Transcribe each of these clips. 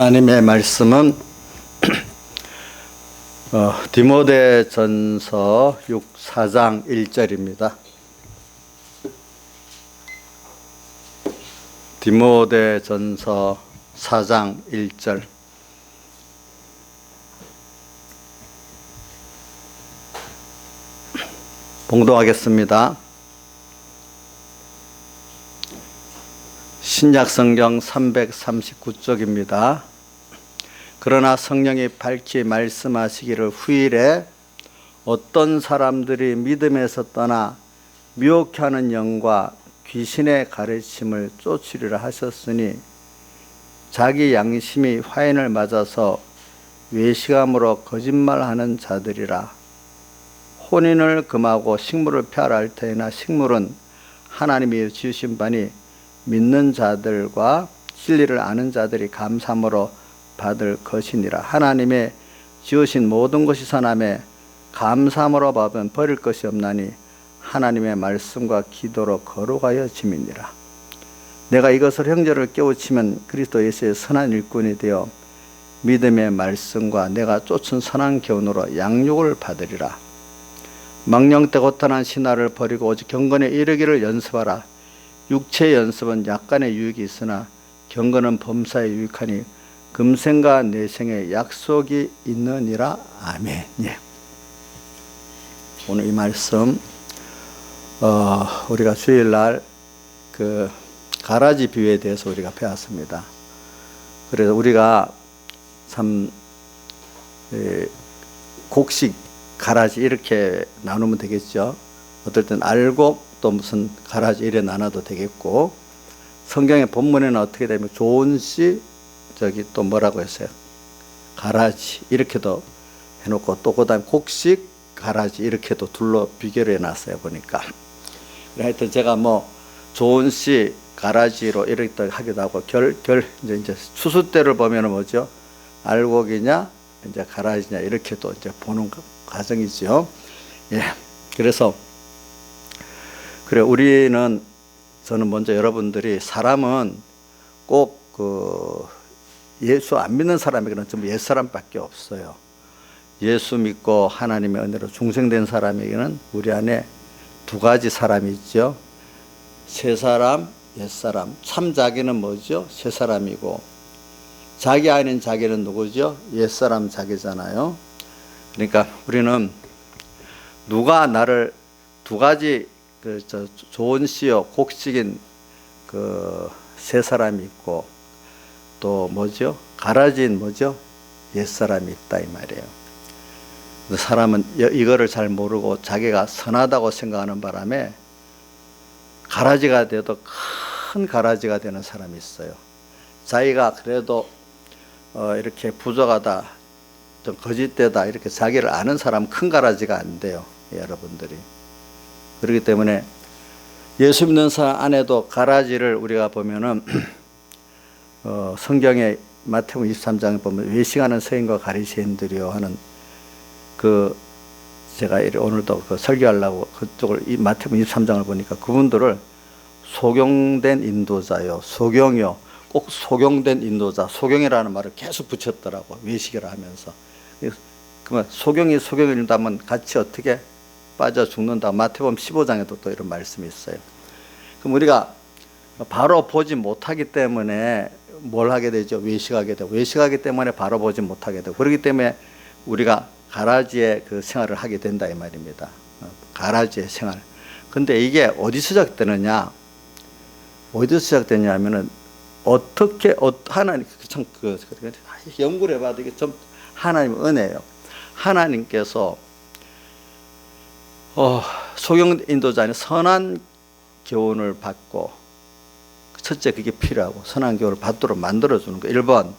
하나님의 말씀은 디모데전서 4장 1절입니다. 디모데전서 4장 1절. 봉독하겠습니다. 신약성경 339쪽입니다. 그러나 성령이 밝히 말씀하시기를 후일에 어떤 사람들이 믿음에서 떠나 미혹해 하는 영과 귀신의 가르침을 쫓으리라 하셨으니 자기 양심이 화인을 맞아서 외식함으로 거짓말하는 자들이라. 혼인을 금하고 식물을 폐하라 할 터이나 식물은 하나님이 지으신 바니 믿는 자들과 진리를 아는 자들이 감사함으로 받을 것이니라. 하나님의 지으신 모든 것이 선함에 감사함으로 받으면 버릴 것이 없나니 하나님의 말씀과 기도로 거룩하여 짐이니라. 내가 이것을 형제를 깨우치면 그리스도 예수의 선한 일꾼이 되어 믿음의 말씀과 내가 쫓은 선한 교훈으로 양육을 받으리라. 망령 때 고탄한 신화를 버리고 오직 경건에 이르기를 연습하라. 육체의 연습은 약간의 유익이 있으나 경건은 범사에 유익하니 금생과 내생에 약속이 있느니라. 아멘. 예. 오늘 이 말씀 우리가 주일날 그 가라지 비유에 대해서 우리가 배웠습니다. 그래서 우리가 참 곡식 가라지 이렇게 나누면 되겠죠. 어떨 땐 알곡 또 무슨 가라지 이래 나눠도 되겠고, 성경의 본문에는 어떻게 되면 좋은 씨 저기 또 뭐라고 했어요? 가라지 이렇게도 해놓고 또 그다음 곡식 가라지 이렇게도 둘로 비교를 해놨어요. 보니까 하여튼 제가 뭐 좋은 씨 가라지로 이렇게 하기도 하고 이제 추수 때를 보면은 뭐죠? 알곡이냐 이제 가라지냐 이렇게 또 이제 보는 과정이죠. 예. 그래서 그래 저는 먼저 여러분들이 사람은 꼭 예수 안 믿는 사람에게는 전부 옛사람밖에 없어요. 예수 믿고 하나님의 은혜로 중생된 사람에게는 우리 안에 두 가지 사람이 있죠. 새 사람, 옛사람. 참 자기는 뭐죠? 새 사람이고, 자기 아닌 자기는 누구죠? 옛사람 자기잖아요. 그러니까 우리는 누가 나를 두 가지 좋은 씨요 곡식인 새 사람이 있고, 또 뭐죠? 가라지인 뭐죠? 옛사람이 있다 이 말이에요. 사람은 이거를 잘 모르고 자기가 선하다고 생각하는 바람에 가라지가 돼도 큰 가라지가 되는 사람이 있어요. 자기가 그래도 이렇게 부족하다, 좀 거짓되다 이렇게 자기를 아는 사람 큰 가라지가 안 돼요. 여러분들이. 그렇기 때문에 예수 믿는 사람 안에도 가라지를 우리가 보면은 성경의 마태복음 23장에 보면 외식하는 서인과 가리새인들이요 하는 제가 오늘도 설교하려고 그쪽을 이 마태복음 23장을 보니까 그분들을 소경된 인도자요, 소경이요, 꼭 소경된 인도자, 소경이라는 말을 계속 붙였더라고, 외식이라 하면서. 그러면 소경이라면 같이 어떻게 빠져 죽는다. 마태복음 15장에도 또 이런 말씀이 있어요. 그럼 우리가 바로 보지 못하기 때문에 뭘 하게 되죠? 외식하게 되고, 외식하기 때문에 바로 보지 못하게 되고, 그렇기 때문에 우리가 가라지의 그 생활을 하게 된다 이 말입니다. 가라지의 생활. 근데 이게 어디서 시작되느냐? 어디서 시작되냐면은 어떻게 하나님 참 연구를 해봐도 이게 좀 하나님 은혜예요. 하나님께서 소경 인도자는 선한 교훈을 받고, 첫째 그게 필요하고 선한 교훈을 받도록 만들어주는 거. 1번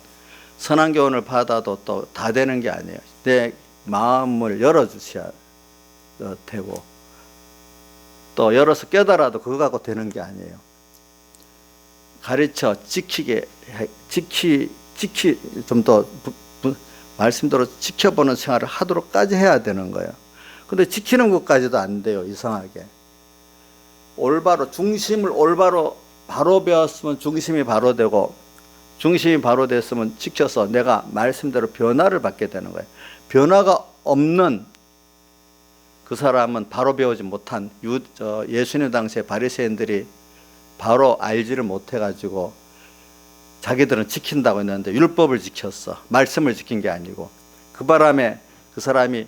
선한 교훈을 받아도 또 다 되는 게 아니에요. 내 마음을 열어주셔야 되고, 또 열어서 깨달아도 그거 갖고 되는 게 아니에요. 가르쳐 좀 더 말씀대로 지켜보는 생활을 하도록까지 해야 되는 거예요. 근데 지키는 것까지도 안 돼요. 이상하게 중심을 올바로 바로 배웠으면 중심이 바로 되고, 중심이 바로 됐으면 지켜서 내가 말씀대로 변화를 받게 되는 거예요. 변화가 없는 그 사람은 바로 배우지 못한 예수님 당시에 바리새인들이 바로 알지를 못해가지고 자기들은 지킨다고 했는데 율법을 지켰어. 말씀을 지킨 게 아니고. 그 바람에 그 사람이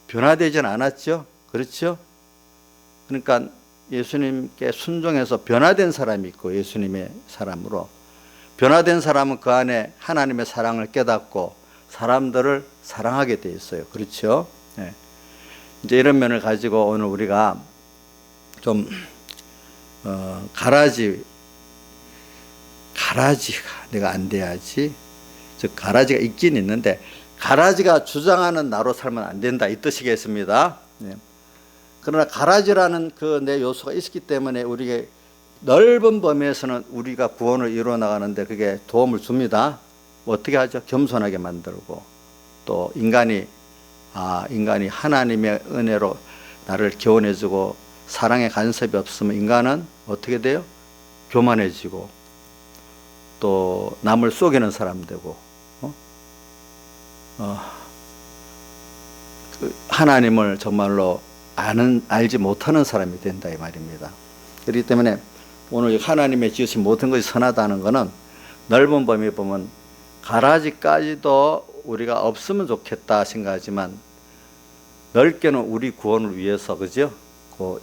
변화되지는 않았죠. 그렇죠? 그러니까 예수님께 순종해서 변화된 사람이 있고 예수님의 사람으로 변화된 사람은 그 안에 하나님의 사랑을 깨닫고 사람들을 사랑하게 돼 있어요. 그렇죠? 네. 이제 이런 면을 가지고 오늘 우리가 좀 가라지가 내가 안 돼야지. 즉 가라지가 있긴 있는데 가라지가 주장하는 나로 살면 안 된다 이 뜻이겠습니다. 네. 그러나 가라지라는 그 내 요소가 있기 때문에 우리에게 넓은 범위에서는 우리가 구원을 이루어 나가는데 그게 도움을 줍니다. 어떻게 하죠? 겸손하게 만들고 또 인간이 하나님의 은혜로 나를 교훈해주고 사랑의 간섭이 없으면 인간은 어떻게 돼요? 교만해지고 또 남을 속이는 사람 되고 하나님을 정말로 알지 못하는 사람이 된다 이 말입니다. 그렇기 때문에 오늘 하나님의 지으신 모든 것이 선하다는 것은 넓은 범위에 보면 가라지까지도 우리가 없으면 좋겠다 생각하지만 넓게는 우리 구원을 위해서 그죠?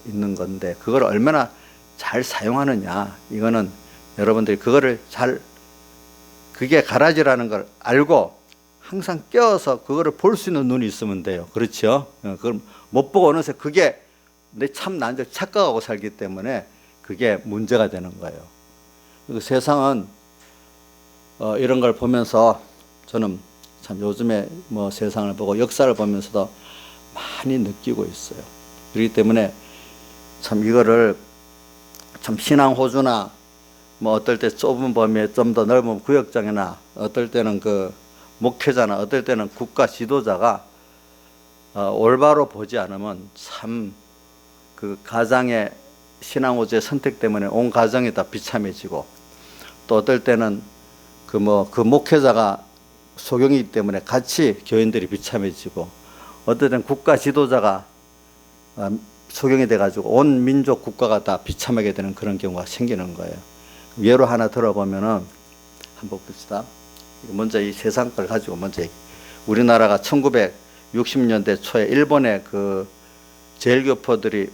있는 건데 그걸 얼마나 잘 사용하느냐 이거는 여러분들이 그거를 그게 가라지라는 걸 알고 항상 깨어서 그거를 볼 수 있는 눈이 있으면 돼요. 그렇죠? 그걸 못 보고 어느새 그게 난 착각하고 살기 때문에 그게 문제가 되는 거예요. 그리고 세상은 이런 걸 보면서 저는 참 요즘에 세상을 보고 역사를 보면서도 많이 느끼고 있어요. 그렇기 때문에 참 이거를 참 신앙 호주나 어떨 때 좁은 범위에 좀 더 넓은 구역장이나 어떨 때는 그 목회자나 어떨 때는 국가 지도자가 올바로 보지 않으면 참 그 가장의 신앙 호주의 선택 때문에 온 가정이 다 비참해지고 또 어떨 때는 그 목회자가 소경이기 때문에 같이 교인들이 비참해지고 어떨 때는 국가 지도자가 소경이 돼가지고 온 민족 국가가 다 비참하게 되는 그런 경우가 생기는 거예요. 예로 하나 들어보면은 한번 봅시다. 먼저 이 세상 걸 가지고 먼저 우리나라가 1960년대 초에 일본의 그 제일교포들이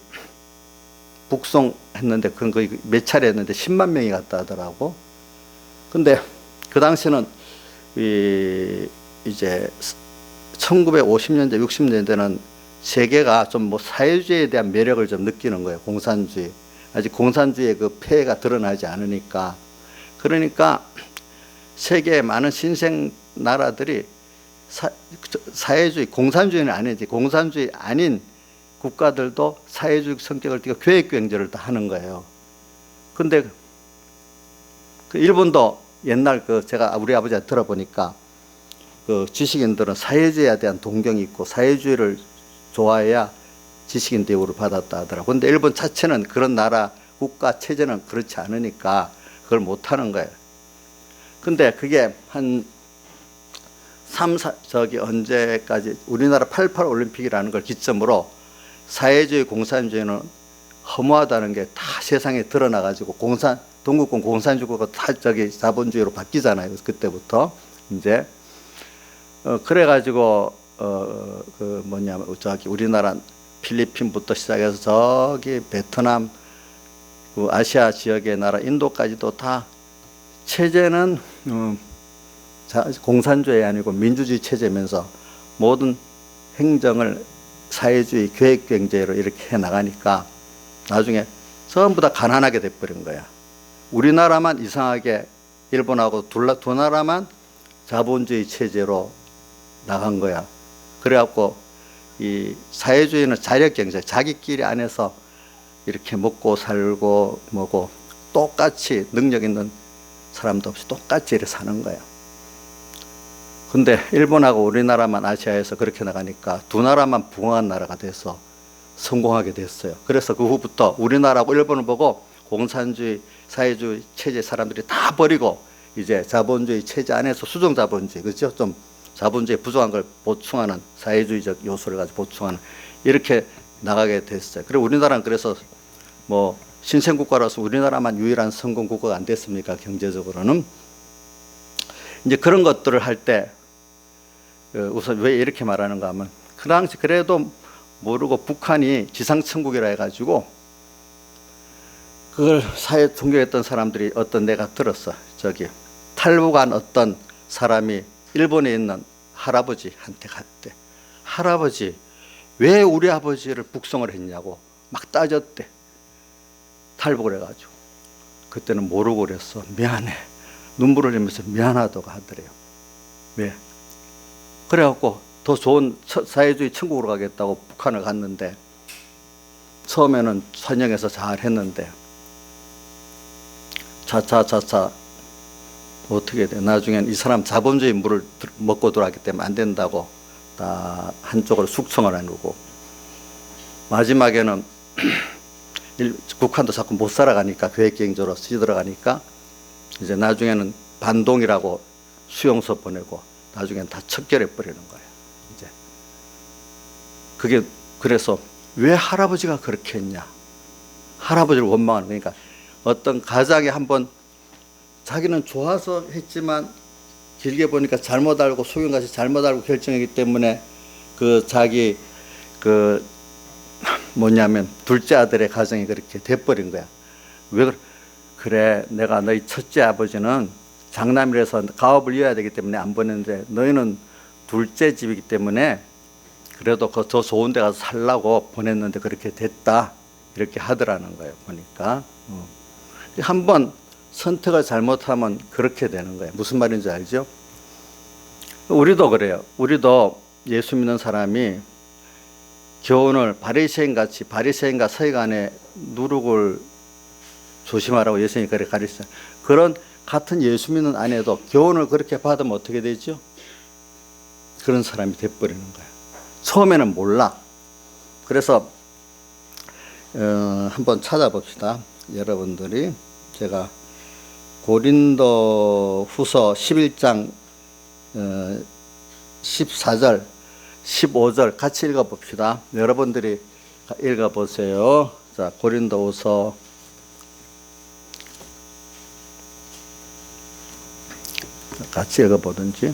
북송했는데 그건 거의 몇 차례 했는데 10만 명이 갔다 하더라고. 근데 그 당시는 이제 1950년대 60년대는 세계가 좀 사회주의에 대한 매력을 좀 느끼는 거예요. 공산주의. 아직 공산주의의 그 폐해가 드러나지 않으니까. 그러니까 세계의 많은 신생 나라들이 사회주의, 공산주의는 아니지. 공산주의 아닌 국가들도 사회주의 성격을 띠고 교육경제를 다 하는 거예요. 근데 그 일본도 옛날 제가 우리 아버지한테 들어보니까 그 지식인들은 사회주의에 대한 동경이 있고 사회주의를 좋아해야 지식인 대우를 받았다 하더라고요. 근데 일본 자체는 그런 나라 국가 체제는 그렇지 않으니까 그걸 못하는 거예요. 근데 그게 한 언제까지 우리나라 88 올림픽이라는 걸 기점으로 사회주의 공산주의는 허무하다는 게 다 세상에 드러나가지고 동구권 공산주의가 다 자본주의로 바뀌잖아요. 그때부터 이제 그래가지고 우리나라 필리핀부터 시작해서 저기 베트남, 그 아시아 지역의 나라 인도까지도 다 체제는 공산주의 아니고 민주주의 체제면서 모든 행정을 사회주의 계획경제로 이렇게 해나가니까 나중에 전부 다 가난하게 돼버린 거야. 우리나라만 이상하게 일본하고 두 나라만 자본주의 체제로 나간 거야. 그래갖고 이 사회주의는 자력경제, 자기끼리 안에서 이렇게 먹고 살고 뭐고 똑같이 능력 있는 사람도 없이 똑같이 이렇게 사는 거야. 근데 일본하고 우리나라만 아시아에서 그렇게 나가니까 두 나라만 부강한 나라가 돼서 성공하게 됐어요. 그래서 그 후부터 우리나라하고 일본을 보고 공산주의, 사회주의 체제 사람들이 다 버리고 이제 자본주의 체제 안에서 수정 자본주의, 그렇죠? 좀 자본주의 부족한 걸 보충하는 사회주의적 요소를 가지고 보충하는 이렇게 나가게 됐어요. 그리고 우리나라는 그래서 뭐 신생국가라서 우리나라만 유일한 성공 국가가 안 됐습니까? 경제적으로는. 이제 그런 것들을 할 때 우선 왜 이렇게 말하는가 하면 그 당시 그래도 모르고 북한이 지상천국이라 해가지고 그걸 사회 존경했던 사람들이 어떤 내가 들었어. 저기 탈북한 어떤 사람이 일본에 있는 할아버지한테 갔대. 할아버지 왜 우리 아버지를 북송을 했냐고 막 따졌대. 탈북을 해가지고. 그때는 모르고 그랬어. 미안해. 눈물을 흘리면서 미안하다고 하더래요. 왜? 그래갖고 더 좋은 사회주의 천국으로 가겠다고 북한을 갔는데 처음에는 선영해서 잘 했는데 차차차차 어떻게 돼? 나중엔 이 사람 자본주의 물을 먹고 들어왔기 때문에 안 된다고 다 한쪽으로 숙청을 해놓고 마지막에는 북한도 자꾸 못 살아가니까 계획경제로 쓰들어가니까 이제 나중에는 반동이라고 수용소 보내고 나중엔 다 척결해 버리는 거예요. 이제 그게 그래서 왜 할아버지가 그렇게 했냐? 할아버지를 원망하는 거니까 어떤 가장이 한번 자기는 좋아서 했지만 길게 보니까 잘못 알고 소경같이 잘못 알고 결정했기 때문에 그 자기 그 뭐냐면 둘째 아들의 가정이 그렇게 돼버린 거야. 왜 그래 내가 너희 첫째 아버지는 장남이라서 가업을 이어야 되기 때문에 안 보냈는데 너희는 둘째 집이기 때문에 그래도 더 좋은 데 가서 살라고 보냈는데 그렇게 됐다 이렇게 하더라는 거예요. 보니까 한번 선택을 잘못하면 그렇게 되는 거예요. 무슨 말인지 알죠? 우리도 그래요. 우리도 예수 믿는 사람이 교훈을 바리새인 같이 바리새인과 서기관의 누룩을 조심하라고 예수님이 그렇게 가르쳤어요. 그런 같은 예수 믿는 안에도 교훈을 그렇게 받으면 어떻게 되죠? 그런 사람이 돼버리는 거예요. 처음에는 몰라. 그래서 한번 찾아봅시다. 여러분들이 제가 고린도 후서 11장 14절 15절 같이 읽어봅시다. 여러분들이 읽어보세요. 자, 고린도 후서 같이 읽어보든지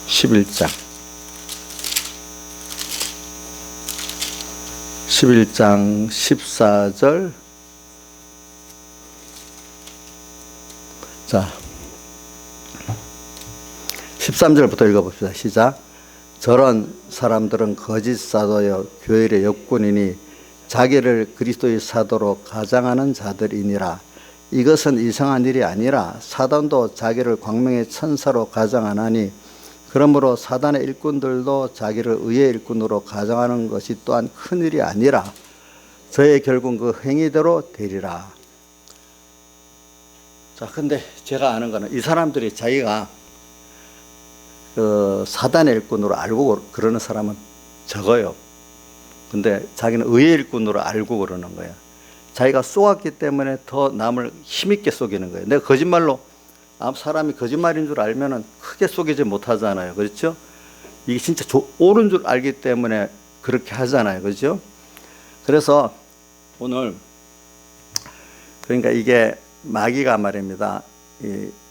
11장 14절 자 13절부터 읽어봅시다. 시작. 저런 사람들은 거짓 사도여 교회의 역군이니 자기를 그리스도의 사도로 가장하는 자들이니라. 이것은 이상한 일이 아니라 사단도 자기를 광명의 천사로 가장하나니 그러므로 사단의 일꾼들도 자기를 의의 일꾼으로 가장하는 것이 또한 큰일이 아니라 저의 결국은 그 행위대로 되리라. 자, 근데 제가 아는 거는 이 사람들이 자기가 그 사단의 일꾼으로 알고 그러는 사람은 적어요. 근데 자기는 의의 일꾼으로 알고 그러는 거예요. 자기가 쏘았기 때문에 더 남을 힘있게 속이는 거예요. 내가 거짓말로 사람이 거짓말인 줄 알면은 크게 속이지 못하잖아요. 그렇죠? 이게 진짜 옳은 줄 알기 때문에 그렇게 하잖아요. 그렇죠? 그래서 오늘 그러니까 이게 마귀가 말입니다.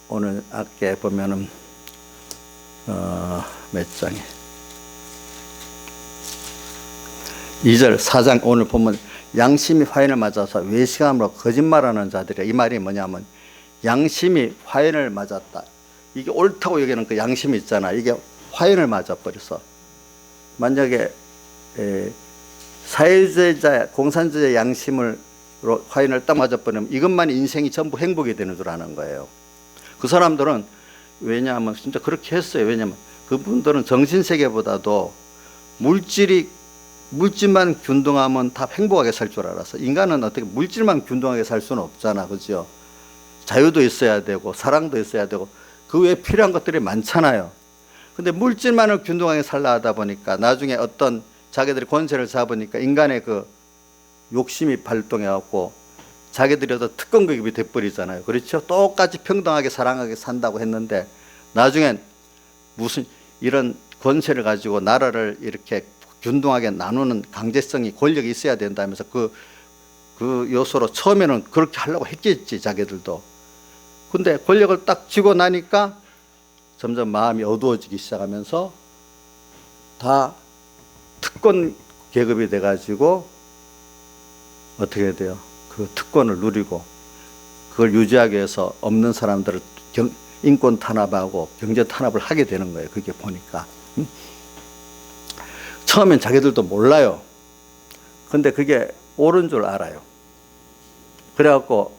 오늘 아까 보면은 몇 장에 2절 4장 오늘 보면 양심이 화인을 맞아서 외식함으로 거짓말하는 자들이 이 말이 뭐냐면 양심이 화인을 맞았다. 이게 옳다고 여기는 그 양심이 있잖아. 이게 화인을 맞아버렸어. 만약에 사회주의자 공산주의 양심을 화인을 딱 맞아버리면 이것만 인생이 전부 행복이 되는 줄 아는 거예요. 그 사람들은 왜냐하면 진짜 그렇게 했어요. 왜냐하면 그분들은 정신세계보다도 물질만 균등하면 다 행복하게 살 줄 알았어. 인간은 어떻게 물질만 균등하게 살 수는 없잖아. 그죠? 자유도 있어야 되고 사랑도 있어야 되고 그 외에 필요한 것들이 많잖아요. 근데 물질만을 균등하게 살라 하다 보니까 나중에 어떤 자기들이 권세를 잡으니까 인간의 그 욕심이 발동해 갖고 자기들이 어떤 특권급이 돼버리잖아요. 그렇죠? 똑같이 평등하게 사랑하게 산다고 했는데 나중엔 무슨 이런 권세를 가지고 나라를 이렇게 균등하게 나누는 강제성이 권력이 있어야 된다면서 그 요소로 처음에는 그렇게 하려고 했겠지, 자기들도. 근데 권력을 딱 쥐고 나니까 점점 마음이 어두워지기 시작하면서 다 특권 계급이 돼가지고 어떻게 해야 돼요? 그 특권을 누리고 그걸 유지하기 위해서 없는 사람들을 인권 탄압하고 경제 탄압을 하게 되는 거예요. 그게 보니까. 처음엔 자기들도 몰라요. 근데 그게 옳은 줄 알아요. 그래갖고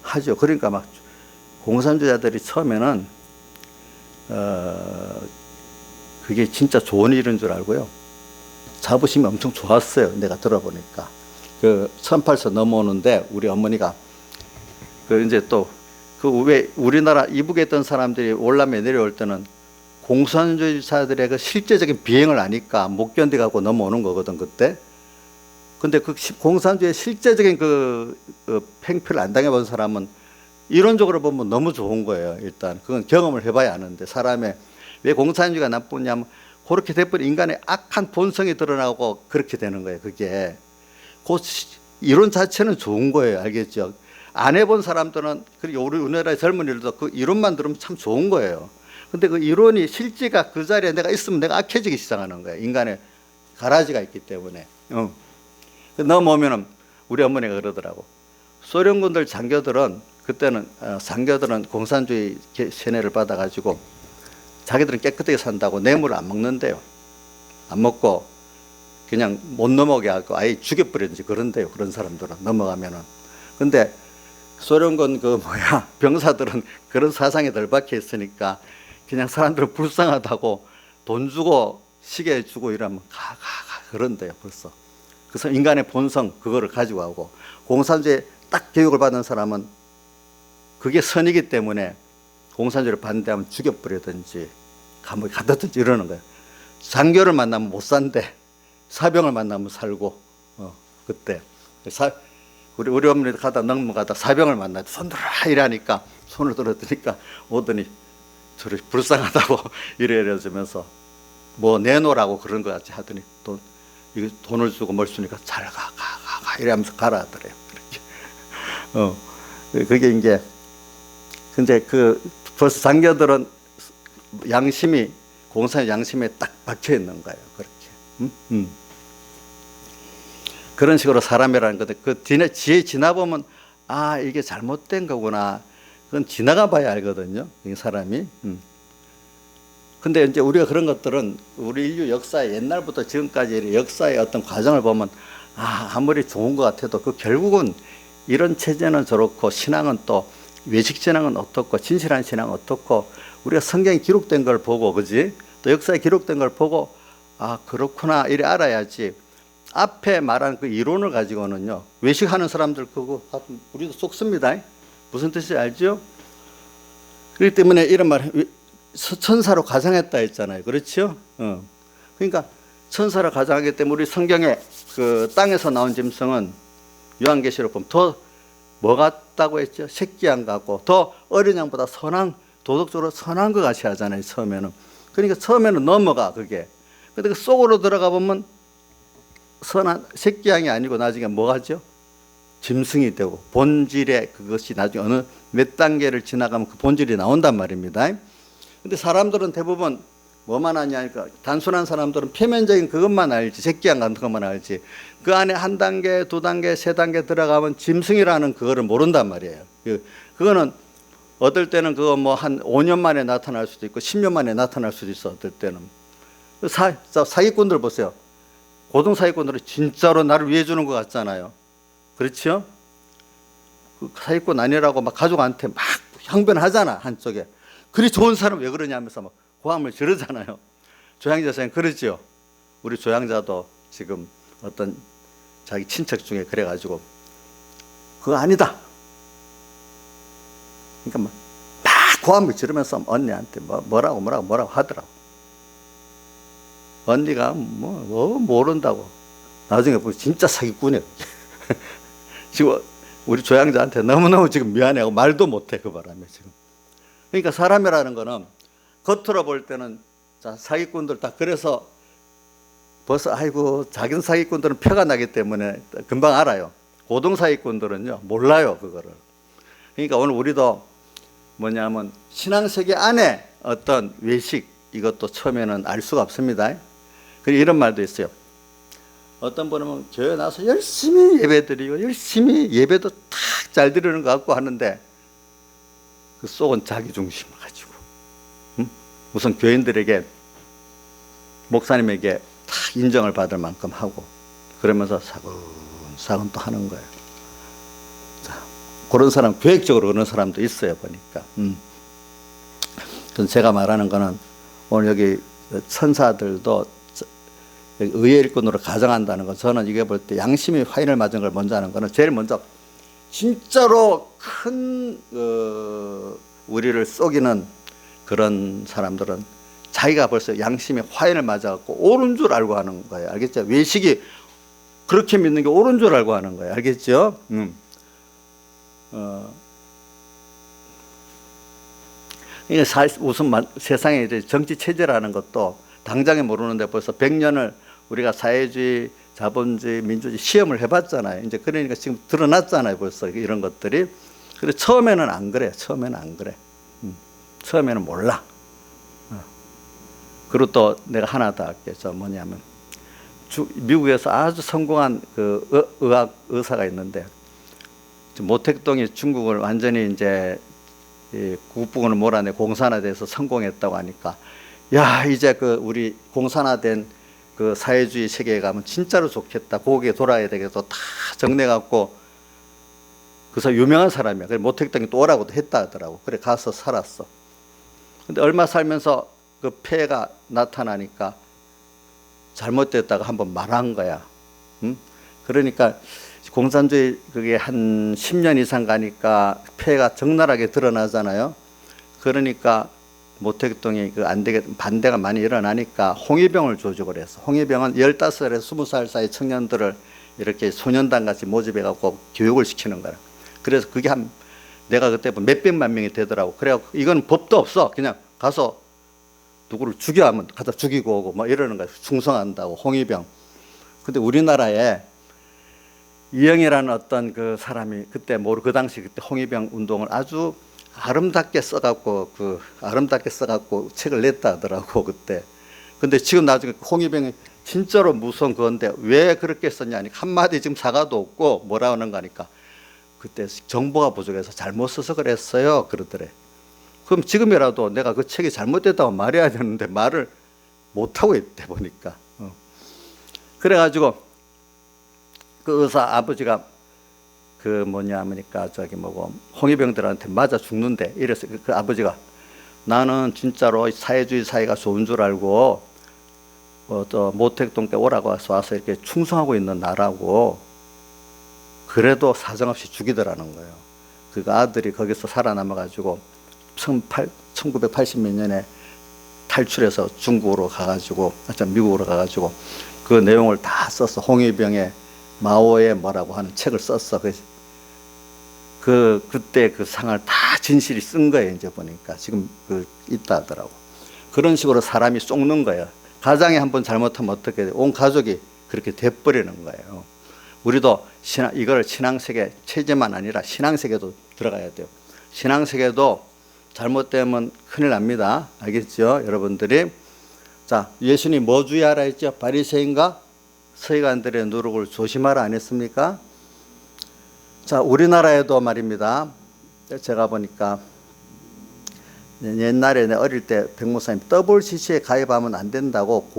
하죠. 그러니까 막 공산주의자들이 처음에는 그게 진짜 좋은 일인 줄 알고요. 자부심이 엄청 좋았어요. 내가 들어보니까. 그 18서 넘어오는데 우리 어머니가 그 이제 또 그 왜 우리나라 이북에 있던 사람들이 월남에 내려올 때는 공산주의자들의 그 실제적인 비행을 아니까 못 견디갖고 넘어오는 거거든, 그때. 근데 그 공산주의의 실제적인 그 팽표를 안 당해본 사람은 이론적으로 보면 너무 좋은 거예요. 일단 그건 경험을 해봐야 아는데, 사람의 왜 공산주의가 나쁘냐면 그렇게 돼버린 인간의 악한 본성이 드러나고 그렇게 되는 거예요. 그게 그 이론 자체는 좋은 거예요. 알겠죠? 안 해본 사람들은, 그리고 우리 우리나라의 젊은이들도 그 이론만 들으면 참 좋은 거예요. 근데 그 이론이 실제가 그 자리에 내가 있으면 내가 악해지기 시작하는 거예요. 인간의 가라지가 있기 때문에. 넘어오면은 우리 어머니가 그러더라고. 소련군들 장교들은 그때는 장교들은 공산주의 세뇌를 받아가지고 자기들은 깨끗하게 산다고 뇌물을 안 먹는데요. 안 먹고 그냥 못 넘어게 하고 아예 죽여버리든지 그런데요. 그런 사람들은 넘어가면은. 근데 소련군 병사들은 그런 사상에 덜 박혀 있으니까 그냥 사람들은 불쌍하다고 돈 주고 시계 주고 이러면 가 그런데요. 벌써. 그래서 인간의 본성 그거를 가지고 가고, 공산주의에 딱 교육을 받은 사람은 그게 선이기 때문에 공산주의를 반대하면 죽여버리든지 감옥에 가두든지 이러는 거예요. 장교를 만나면 못 산대. 사병을 만나면 살고. 그때 우리 어머니 넘어가다 사병을 만나도 손 들어라 이러니까 손을 들어드니까 오더니 저를 불쌍하다고 이래주면서 뭐 내놓으라고 그런 것 같이 하더니 돈을 주고 뭘 주니까 잘 가 이러면서 가라 하더래요. 그렇게. 그게 이제 근데 벌써 장교들은 양심이, 공산의 양심에 딱 박혀 있는 거예요. 그렇게. 그런 식으로 사람이라는 건데 그 뒤에 지나보면 아 이게 잘못된 거구나. 그건 지나가 봐야 알거든요. 이 사람이. 근데 이제 우리가 그런 것들은 우리 인류 역사의 옛날부터 지금까지 역사의 어떤 과정을 보면 아무리 좋은 것 같아도 그 결국은 이런 체제는 저렇고 신앙은 또 외식 신앙은 어떻고 진실한 신앙은 어떻고 우리가 성경에 기록된 걸 보고 그지? 또 역사에 기록된 걸 보고 아 그렇구나 이래 알아야지. 앞에 말한 그 이론을 가지고는요 외식하는 사람들 그거 우리도 속습니다. 무슨 뜻인지 알죠? 그렇기 때문에 이런 말 천사로 가장했다 했잖아요. 그렇죠? 그러니까 천사로 가장하기 때문에 우리 성경에 그 땅에서 나온 짐승은 요한계시록 보면 더 뭐 같다고 했죠? 새끼양 같고 더 어린 양보다 도덕적으로 선한 것 같이 하잖아요. 처음에는. 그러니까 처음에는 넘어가 그게. 근데 그 속으로 들어가 보면 선한 새끼양이 아니고 나중에 뭐 하죠? 짐승이 되고 본질의 그것이 나중에 어느 몇 단계를 지나가면 그 본질이 나온단 말입니다. 근데 사람들은 대부분 뭐만 하냐니까 단순한 사람들은 표면적인 그것만 알지, 새끼양 같은 것만 알지. 그 안에 한 단계, 두 단계, 세 단계 들어가면 짐승이라는 그거를 모른단 말이에요. 그거는 어떨 때는 그거 뭐 한 5년 만에 나타날 수도 있고 10년 만에 나타날 수도 있어. 어떨 때는 사기꾼들 보세요. 고등 사기꾼들은 진짜로 나를 위해 주는 것 같잖아요. 그렇죠? 그 사기꾼 아니라고 막 가족한테 막 항변하잖아 한쪽에. 그리 좋은 사람 왜 그러냐 하면서 막 고함을 지르잖아요. 조양자 선생님 그러죠. 우리 조양자도 지금 어떤 자기 친척 중에 그래가지고 그거 아니다. 그러니까 막 고함을 지르면서 언니한테 뭐라고 하더라고. 언니가 모른다고. 나중에 보면 진짜 사기꾼이에요. 지금 우리 조양자한테 너무너무 지금 미안해하고 말도 못해 그 바람에 지금. 그러니까 사람이라는 거는 겉으로 볼 때는 자 사기꾼들 다 그래서 벌써 아이고 작은 사기꾼들은 표가 나기 때문에 금방 알아요. 고등 사기꾼들은요 몰라요 그거를. 그러니까 오늘 우리도 뭐냐면 신앙세계 안에 어떤 외식 이것도 처음에는 알 수가 없습니다. 그리고 이런 말도 있어요. 어떤 분은 교회 나서 열심히 예배드리고 열심히 예배도 탁 잘 드리는 것 같고 하는데 그 속은 자기 중심을 가지고 우선 교인들에게 목사님에게 탁 인정을 받을 만큼 하고 그러면서 사근사근 또 하는 거예요. 자, 그런 사람 계획적으로 그런 사람도 있어요 보니까. 제가 말하는 거는 오늘 여기 천사들도 의의 일꾼으로 가정한다는 거 저는 이게 볼 때 양심이 화인을 맞은 걸 먼저 하는 거는 제일 먼저 진짜로 큰 우리를 속이는 그런 사람들은 자기가 벌써 양심이 화인을 맞아갖고 옳은 줄 알고 하는 거예요. 알겠죠? 외식이 그렇게 믿는 게 옳은 줄 알고 하는 거예요. 알겠죠? 이게 우선 세상에 이제 정치 체제라는 것도 당장에 모르는데 벌써 100년을 우리가 사회주의, 자본주의, 민주주의 시험을 해봤잖아요. 이제 그러니까 지금 드러났잖아요. 벌써 이런 것들이. 근데 처음에는 안 그래. 처음에는 안 그래. 처음에는 몰라. 그리고 또 내가 하나 더 할게. 저 뭐냐면 미국에서 아주 성공한 그 의사가 있는데 모택동이 중국을 완전히 이제 국부군을 몰아내 공산화돼서 성공했다고 하니까 야 이제 그 우리 공산화된 그 사회주의 세계에 가면 진짜로 좋겠다. 고국에 돌아야 되겠어. 다 정리해갖고 그래서 유명한 사람이야. 그래 모택동이 또 오라고도 했다 하더라고. 그래 가서 살았어. 근데 얼마 살면서 그 폐해가 나타나니까 잘못됐다고 한번 말한 거야. 그러니까 공산주의 그게 한 10년 이상 가니까 폐해가 적나라하게 드러나잖아요. 그러니까 모택동이 그 안 되게 반대가 많이 일어나니까 홍위병을 조직을 했어. 홍위병은 15살에서 20살 사이 청년들을 이렇게 소년단 같이 모집해 갖고 교육을 시키는 거야. 그래서 그게 한 내가 그때 몇백만 명이 되더라고. 그래갖고 이건 법도 없어. 그냥 가서 누구를 죽여 하면 가서 죽이고 오고 뭐 이러는 거야. 충성한다고 홍위병. 근데 우리나라에 이영이라는 어떤 그 사람이 그때 그 당시 그때 홍위병 운동을 아주 아름답게 써갖고 책을 냈다 하더라고 그때. 근데 지금 나중에 홍위병이 진짜로 무서운 건데 왜 그렇게 썼냐니 한마디 지금 사과도 없고 뭐라 하는 거니까 그때 정보가 부족해서 잘못 써서 그랬어요 그러더래. 그럼 지금이라도 내가 그 책이 잘못됐다고 말해야 되는데 말을 못하고 있대 보니까. 그래가지고 그 의사 아버지가 그 뭐냐니까 저기 뭐고 홍위병들한테 맞아 죽는데 이래서 그 아버지가 나는 진짜로 사회주의 사회가 좋은 줄 알고 저 모택동 때 오라고 와서 이렇게 충성하고 있는 나라고 그래도 사정없이 죽이더라는 거예요. 그 아들이 거기서 살아남아 가지고 1980 몇 년에 탈출해서 중국으로 가가지고 미국으로 가가지고 그 내용을 다 썼어. 홍위병의 마오의 뭐라고 하는 책을 썼어. 그때 그 상을 다 진실이 쓴 거예요. 이제 보니까 지금 있다 하더라고. 그런 식으로 사람이 속는 거예요. 가장이 한번 잘못하면 어떻게 돼? 온 가족이 그렇게 돼버리는 거예요. 우리도 이걸 신앙세계 체제만 아니라 신앙세계도 들어가야 돼요. 신앙세계도 잘못되면 큰일 납니다. 알겠죠? 여러분들이. 자, 예수님이 뭐 주의하라 했죠? 바리새인과 서기관들의 누룩을 조심하라 안 했습니까? 자, 우리나라에도 말입니다. 제가 보니까 옛날에 어릴 때 백목사님 WCC에 가입하면 안 된다고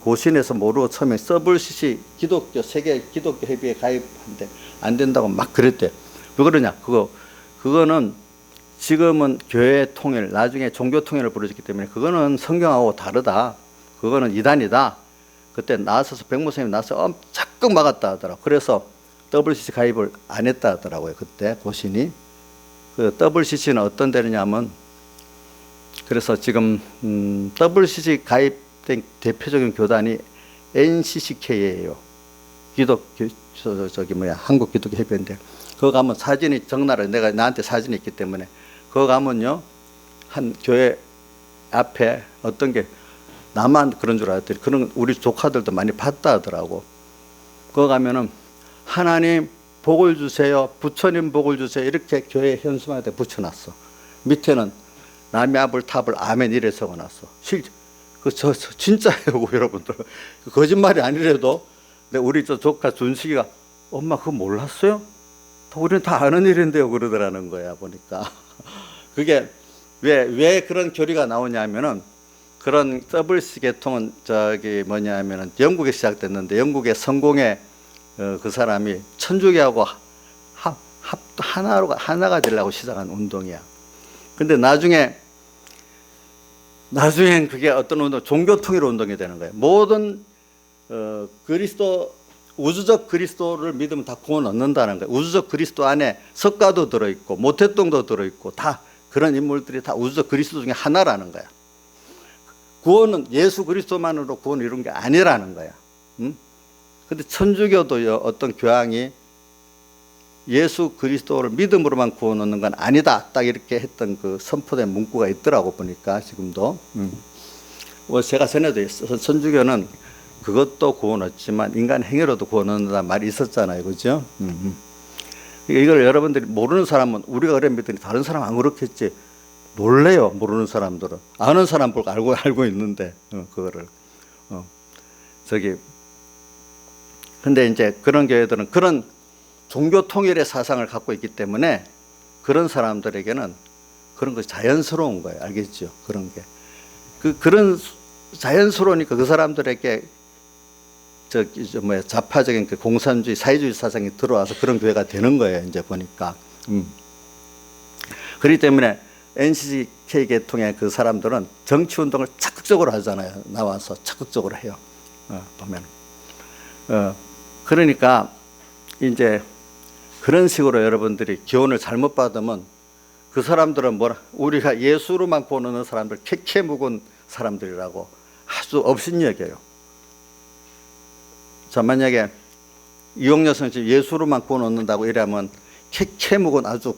고신에서 모르고 처음에 WCC 기독교 세계 기독교 협의회 가입하는데 안 된다고 막 그랬대. 왜 그러냐? 그거는 지금은 교회 통일, 나중에 종교 통일을 부르셨기 때문에 그거는 성경하고 다르다. 그거는 이단이다. 그때 나서서 백목사님 나서 자꾸 막았다 하더라고. 그래서 WCC 가입을 안 했다 하더라고요. 그때 고신이. 그 WCC는 어떤 데냐면 그래서 지금 WCC 가입된 대표적인 교단이 NCCK예요. 한국 기독교 협회인데 그거 가면 사진이 적나라해. 내가 나한테 사진이 있기 때문에 그거 가면요 한 교회 앞에 어떤 게 나만 그런 줄 알았더니 그런 우리 조카들도 많이 봤다 하더라고. 그거 가면은 하나님 복을 주세요, 부처님 복을 주세요 이렇게 교회 현수막에 붙여놨어. 밑에는 남의 앞을 탑을 아멘 이래 적어놨어. 진짜예요 여러분들. 거짓말이 아니래도 우리 저 조카 준식이가 엄마 그거 몰랐어요? 우리는 다 아는 일인데요 그러더라는 거야 보니까. 그게 왜 그런 교리가 나오냐면은 그런 더블스 계통은 뭐냐면은 영국에 시작됐는데 영국의 성공의 그 사람이 천주교하고 하나가 되려고 시작한 운동이야. 근데 나중엔 그게 어떤 운동, 종교 통일 운동이 되는 거예요. 모든 우주적 그리스도를 믿으면 다 구원 얻는다는 거예요. 우주적 그리스도 안에 석가도 들어있고 모태똥도 들어있고 다 그런 인물들이 다 우주적 그리스도 중에 하나라는 거야. 구원은 예수 그리스도만으로 구원을 이룬 게 아니라는 거야. 근데 천주교도 어떤 교황이 예수 그리스도를 믿음으로만 구원 얻는 건 아니다. 딱 이렇게 했던 그 선포된 문구가 있더라고 보니까 지금도. 제가 전에도 있어서 천주교는 그것도 구원 얻지만 인간 행위로도 구원 얻는다는 말이 있었잖아요. 그죠? 이걸 여러분들이 모르는 사람은 우리가 그래 믿더니 다른 사람 안 그렇겠지. 놀래요. 모르는 사람들은. 아는 사람 보고 알고 있는데 그거를. 근데 이제 그런 교회들은 그런 종교 통일의 사상을 갖고 있기 때문에 그런 사람들에게는 그런 것이 자연스러운 거예요. 알겠죠? 그런 게. 그런 자연스러우니까 그 사람들에게 좌파적인 그 공산주의, 사회주의 사상이 들어와서 그런 교회가 되는 거예요. 이제 보니까. 그렇기 때문에 NCK 계통의 그 사람들은 정치 운동을 적극적으로 하잖아요. 나와서 적극적으로 해요. 보면. 그러니까 이제 그런 식으로 여러분들이 교훈을 잘못 받으면 그 사람들은 우리가 예수로만 구원 얻는 사람들 캐캐 묵은 사람들이라고 아주 업신여겨요. 자, 만약에 이용녀 선생님 예수로만 구원 얻는다고 이러면 캐캐 묵은 아주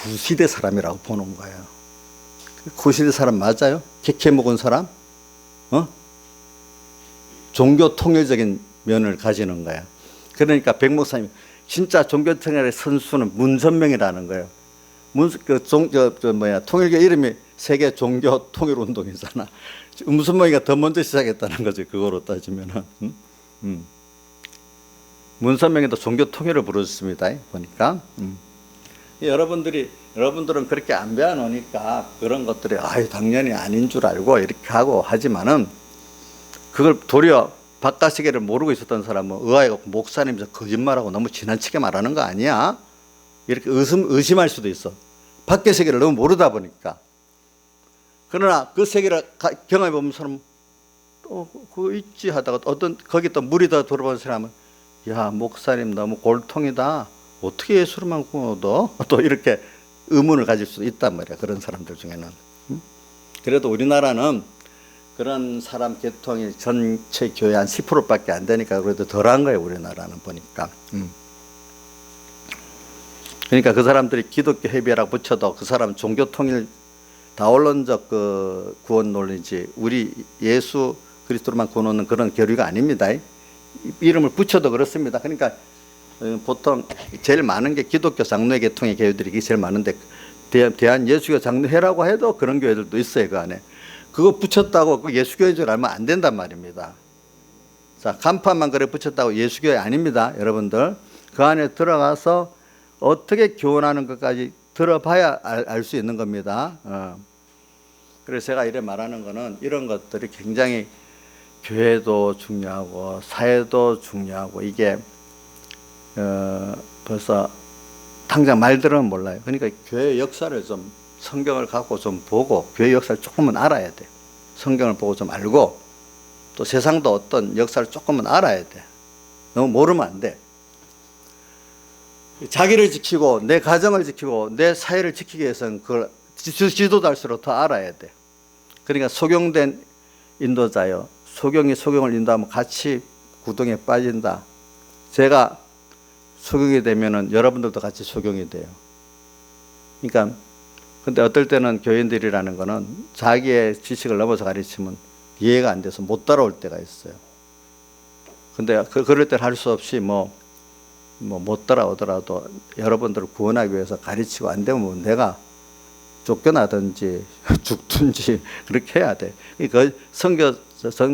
구시대 사람이라고 보는 거예요. 구시대 사람 맞아요? 캐캐 묵은 사람? 종교 통일적인 면을 가지는 거야. 그러니까 백 목사님 진짜 종교 통일의 선수는 문선명이라는 거예요. 통일교 이름이 세계 종교 통일 운동이잖아. 문선명이가 더 먼저 시작했다는 거지. 그거로 따지면은. 문선명이도 종교 통일을 부르셨습니다. 보니까. 여러분들은 그렇게 안 배워놓으니까 그런 것들이 당연히 아닌 줄 알고 이렇게 하고 하지만은 그걸 도리어 바깥 세계를 모르고 있었던 사람은 의아해갖고 목사님 거짓말하고 너무 지나치게 말하는 거 아니야? 이렇게 의심할 수도 있어. 밖의 세계를 너무 모르다 보니까. 그러나 그 세계를 경험해 보면 사람은 그거 있지 하다가 거기 또 물이 더 들어본 사람은 야 목사님 너무 골통이다. 어떻게 예수로만 구원 얻어? 또 이렇게 의문을 가질 수도 있단 말이야. 그런 사람들 중에는. 그래도 우리나라는 그런 사람 계통이 전체 교회 한 10%밖에 안 되니까 그래도 덜한 거예요. 우리나라는 보니까. 그러니까 그 사람들이 기독교 협의회라고 붙여도 그 사람 종교 통일 다원론적 그 구원 논리지 우리 예수 그리스도로만 구원 얻는 그런 교리가 아닙니다. 이름을 붙여도 그렇습니다. 그러니까 보통 제일 많은 게 기독교 장로회 계통의 교회들이 제일 많은데 대한 예수교 장로회라고 해도 그런 교회들도 있어요. 그 안에. 그거 붙였다고 그 예수교인 줄 알면 안 된단 말입니다. 자, 간판만 그래 붙였다고 예수교회 아닙니다. 여러분들. 그 안에 들어가서 어떻게 교훈하는 것까지 들어봐야 알 수 있는 겁니다. 그래서 제가 이래 말하는 거는 이런 것들이 굉장히 교회도 중요하고 사회도 중요하고 이게 벌써 당장 말 들으면 몰라요. 그러니까 교회 역사를 좀 성경을 갖고 좀 보고 교회 역사를 조금은 알아야 돼. 성경을 보고 좀 알고 또 세상도 어떤 역사를 조금은 알아야 돼. 너무 모르면 안 돼. 자기를 지키고 내 가정을 지키고 내 사회를 지키기 위해서는 그걸 지도자일수록 더 알아야 돼. 그러니까 소경된 인도자요. 소경이 소경을 인도하면 같이 구덩이에 빠진다. 제가 소경이 되면은 여러분들도 같이 소경이 돼요. 그러니까 근데 어떨 때는 교인들이라는 거는 자기의 지식을 넘어서 가르치면 이해가 안 돼서 못 따라올 때가 있어요. 근데 그럴 땐 할 수 없이 못 따라오더라도 여러분들을 구원하기 위해서 가르치고 안 되면 뭐 내가 쫓겨나든지 죽든지 그렇게 해야 돼. 그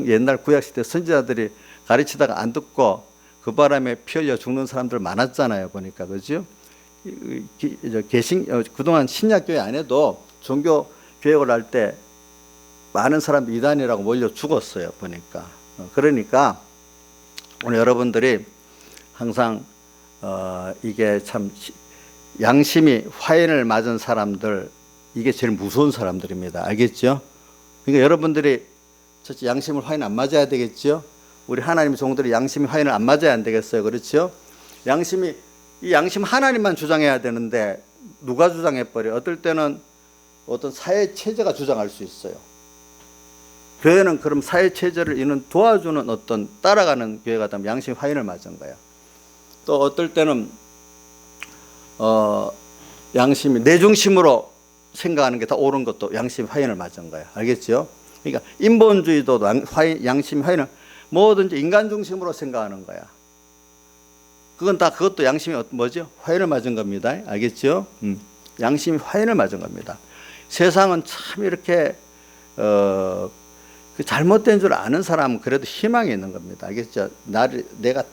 옛날 구약시대 선지자들이 가르치다가 안 듣고 그 바람에 피 흘려 죽는 사람들 많았잖아요. 보니까 그죠? 그동안 신약교회 안에도 종교 개혁을 할 때 많은 사람들이 이단이라고 몰려 죽었어요. 보니까. 그러니까 오늘 여러분들이 항상 이게 참 양심이 화인을 맞은 사람들, 이게 제일 무서운 사람들입니다. 알겠죠? 그러니까 여러분들이 양심을 화인 안 맞아야 되겠죠? 우리 하나님의 종들이 양심이 화인을 안 맞아야 안 되겠어요? 그렇죠? 이 양심 하나님만 주장해야 되는데 누가 주장해버려? 어떨 때는 어떤 사회 체제가 주장할 수 있어요. 교회는 그럼 사회 체제를 이는 도와주는 어떤 따라가는 교회가 되면 양심 화인을 맞은 거야. 또 어떨 때는 양심이 내 중심으로 생각하는 게 다 옳은 것도 양심 화인을 맞은 거야. 알겠죠? 그러니까 인본주의도 양심 화인을 뭐든지 인간 중심으로 생각하는 거야. 그것도 양심이 뭐죠? 화인을 맞은 겁니다. 알겠죠? 양심이 화인을 맞은 겁니다. 세상은 참 이렇게 그 잘못된 줄 아는 사람은 그래도 희망이 있는 겁니다. 알겠죠? 내가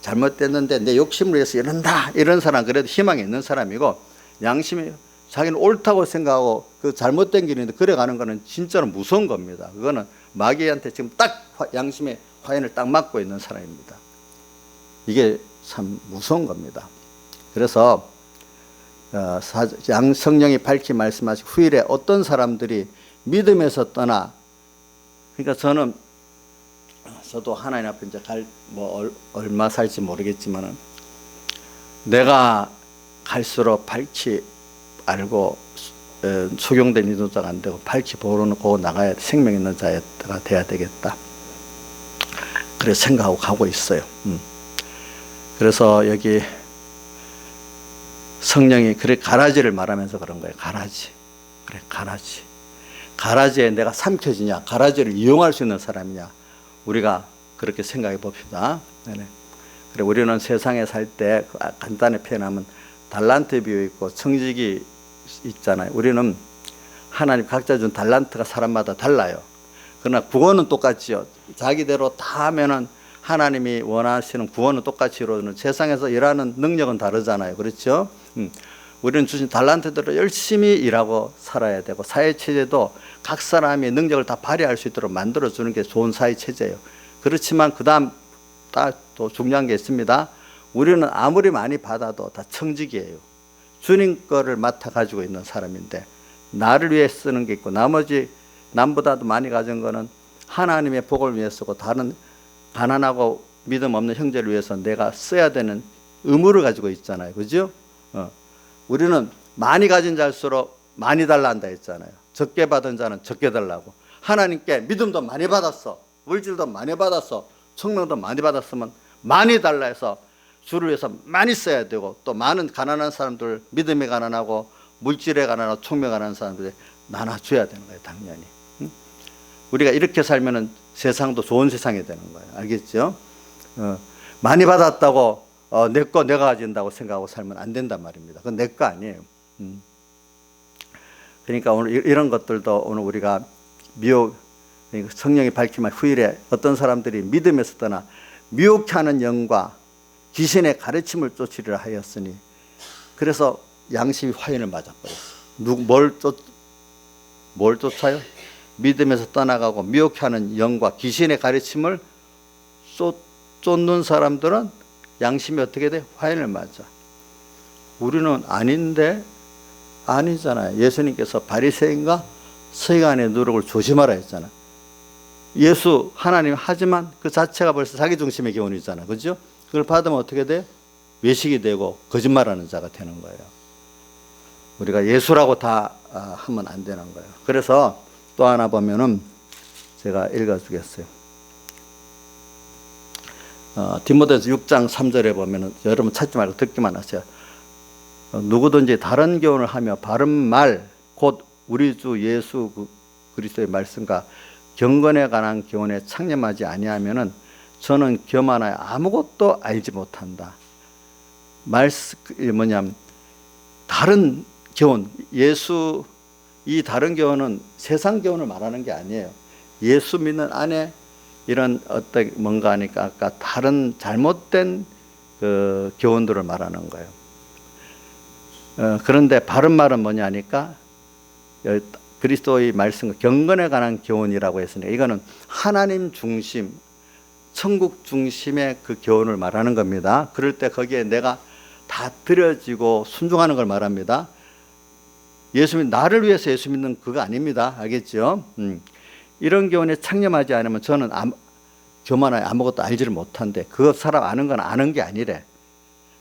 잘못됐는데 내 욕심을 위해서 이런다 이런 사람 그래도 희망이 있는 사람이고, 양심이 자기는 옳다고 생각하고 그 잘못된 길인데 그래 가는 거는 진짜로 무서운 겁니다. 그거는 마귀한테 지금 딱 양심의 화인을 딱 맞고 있는 사람입니다. 이게 참 무서운 겁니다. 그래서 성령이 밝히 말씀하신 후일에 어떤 사람들이 믿음에서 떠나, 그러니까 저도 하나님 앞에 이제 얼마 살지 모르겠지만은 내가 갈수록 밝히 알고 소경된 인도자가 안 되고 밝히 보고 나가야 생명 있는 자가 돼야 되겠다. 그래서 생각하고 가고 있어요. 그래서 여기 성령이 그래 가라지를 말하면서 그런 거예요. 가라지. 그래 가라지. 가라지에 내가 삼켜지냐, 가라지를 이용할 수 있는 사람이냐, 우리가 그렇게 생각해 봅시다. 네네. 그래 우리는 세상에 살 때 간단히 표현하면 달란트 비유 있고 청직이 있잖아요. 우리는 하나님 각자 준 달란트가 사람마다 달라요. 그러나 구원은 똑같지요. 자기대로 다 하면은 하나님이 원하시는 구원은 똑같이 이루어지는, 세상에서 일하는 능력은 다르잖아요. 그렇죠? 우리는 주신 달란트대로 열심히 일하고 살아야 되고, 사회체제도 각 사람의 능력을 다 발휘할 수 있도록 만들어주는 게 좋은 사회체제예요. 그렇지만 그 다음 또 중요한 게 있습니다. 우리는 아무리 많이 받아도 다 청직이에요. 주님 거를 맡아 가지고 있는 사람인데 나를 위해 쓰는 게 있고, 나머지 남보다도 많이 가진 거는 하나님의 복을 위해 쓰고 다른 가난하고 믿음 없는 형제를 위해서 내가 써야 되는 의무를 가지고 있잖아요. 그죠? 우리는 많이 가진 자일수록 많이 달라 한다 했잖아요. 적게 받은 자는 적게 달라고. 하나님께 믿음도 많이 받았어, 물질도 많이 받았어, 청명도 많이 받았으면 많이 달라 해서 주를 위해서 많이 써야 되고, 또 많은 가난한 사람들, 믿음에 가난하고 물질에 가난하고 총명에 가난한 사람들이 나눠줘야 되는 거예요. 당연히. 우리가 이렇게 살면은 세상도 좋은 세상이 되는 거예요. 알겠죠? 많이 받았다고 내 거 내가 가진다고 생각하고 살면 안 된단 말입니다. 그건 내 거 아니에요. 그러니까 오늘 이런 것들도 오늘 우리가 성령이 밝히면 후일에 어떤 사람들이 믿음에서 떠나 미혹해 하는 영과 귀신의 가르침을 쫓으리라 하였으니, 그래서 양심이 화인을 맞아버렸어요. 뭘 쫓아요? 믿음에서 떠나가고 미혹해 하는 영과 귀신의 가르침을 쫓는 사람들은 양심이 어떻게 돼? 화인을 맞아. 우리는 아닌데 아니잖아요. 예수님께서 바리새인과 서기관의 누룩을 조심하라 했잖아. 예수 하나님 하지만 그 자체가 벌써 자기 중심의 교훈이잖아. 그죠? 그걸 받으면 어떻게 돼? 외식이 되고 거짓말하는 자가 되는 거예요. 우리가 예수라고 다 하면 안 되는 거예요. 그래서 또 하나 보면은 제가 읽어주겠어요. 디모데서 6장 3절에 보면은 여러분 찾지 말고 듣기만 하세요. 누구든지 다른 교훈을 하며 바른 말 곧 우리 주 예수 그리스도의 말씀과 경건에 관한 교훈에 창념하지 아니하면은 저는 교만하여 아무것도 알지 못한다. 뭐냐면 다른 교훈, 예수 이 다른 교훈은 세상 교훈을 말하는 게 아니에요. 예수 믿는 안에 이런 어떤 뭔가 하니까 아까 다른 잘못된 그 교훈들을 말하는 거예요. 그런데 바른 말은 뭐냐 하니까 그리스도의 말씀 경건에 관한 교훈이라고 했으니까 이거는 하나님 중심, 천국 중심의 그 교훈을 말하는 겁니다. 그럴 때 거기에 내가 다 드려지고 순종하는 걸 말합니다. 나를 위해서 예수 믿는 그거 아닙니다. 알겠죠? 이런 교훈에 창념하지 않으면 저는 교만하여 아무것도 알지를 못한데 그 사람 아는 건 아는 게 아니래.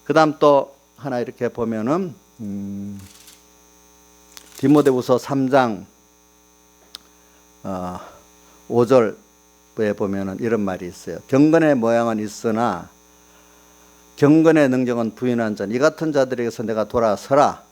그 다음 또 하나 이렇게 보면은 디모데후서 3장 5절에 보면은 이런 말이 있어요. 경건의 모양은 있으나 경건의 능력은 부인한 자 이 같은 자들에게서 내가 돌아서라.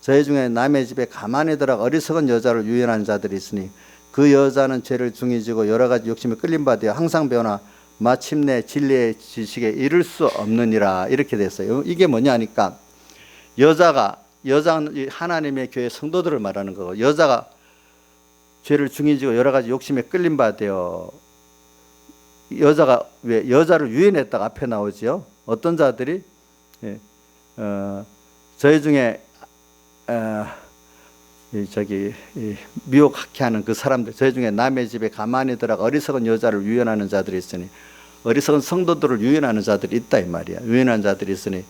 저희 중에 남의 집에 가만히 들어가 어리석은 여자를 유인하는 자들이 있으니 그 여자는 죄를 중히 지고 여러 가지 욕심에 끌림 받아 항상 배우나 마침내 진리의 지식에 이를 수 없느니라. 이렇게 됐어요. 이게 뭐냐 하니까 여자는 하나님의 교회 성도들을 말하는 거고 여자가 죄를 중히 지고 여러 가지 욕심에 끌림 받아요. 여자가 왜 여자를 유인했다가 앞에 나오죠. 어떤 자들이 저희 중에 미혹하게 하는 그 사람들, 저희 중에 남의 집에 가만히 들어가 어리석은 여자를 유인하는 자들이 있으니 어리석은 성도들을 유인하는 자들이 있다 이 말이야. 유인하는 자들이 있으니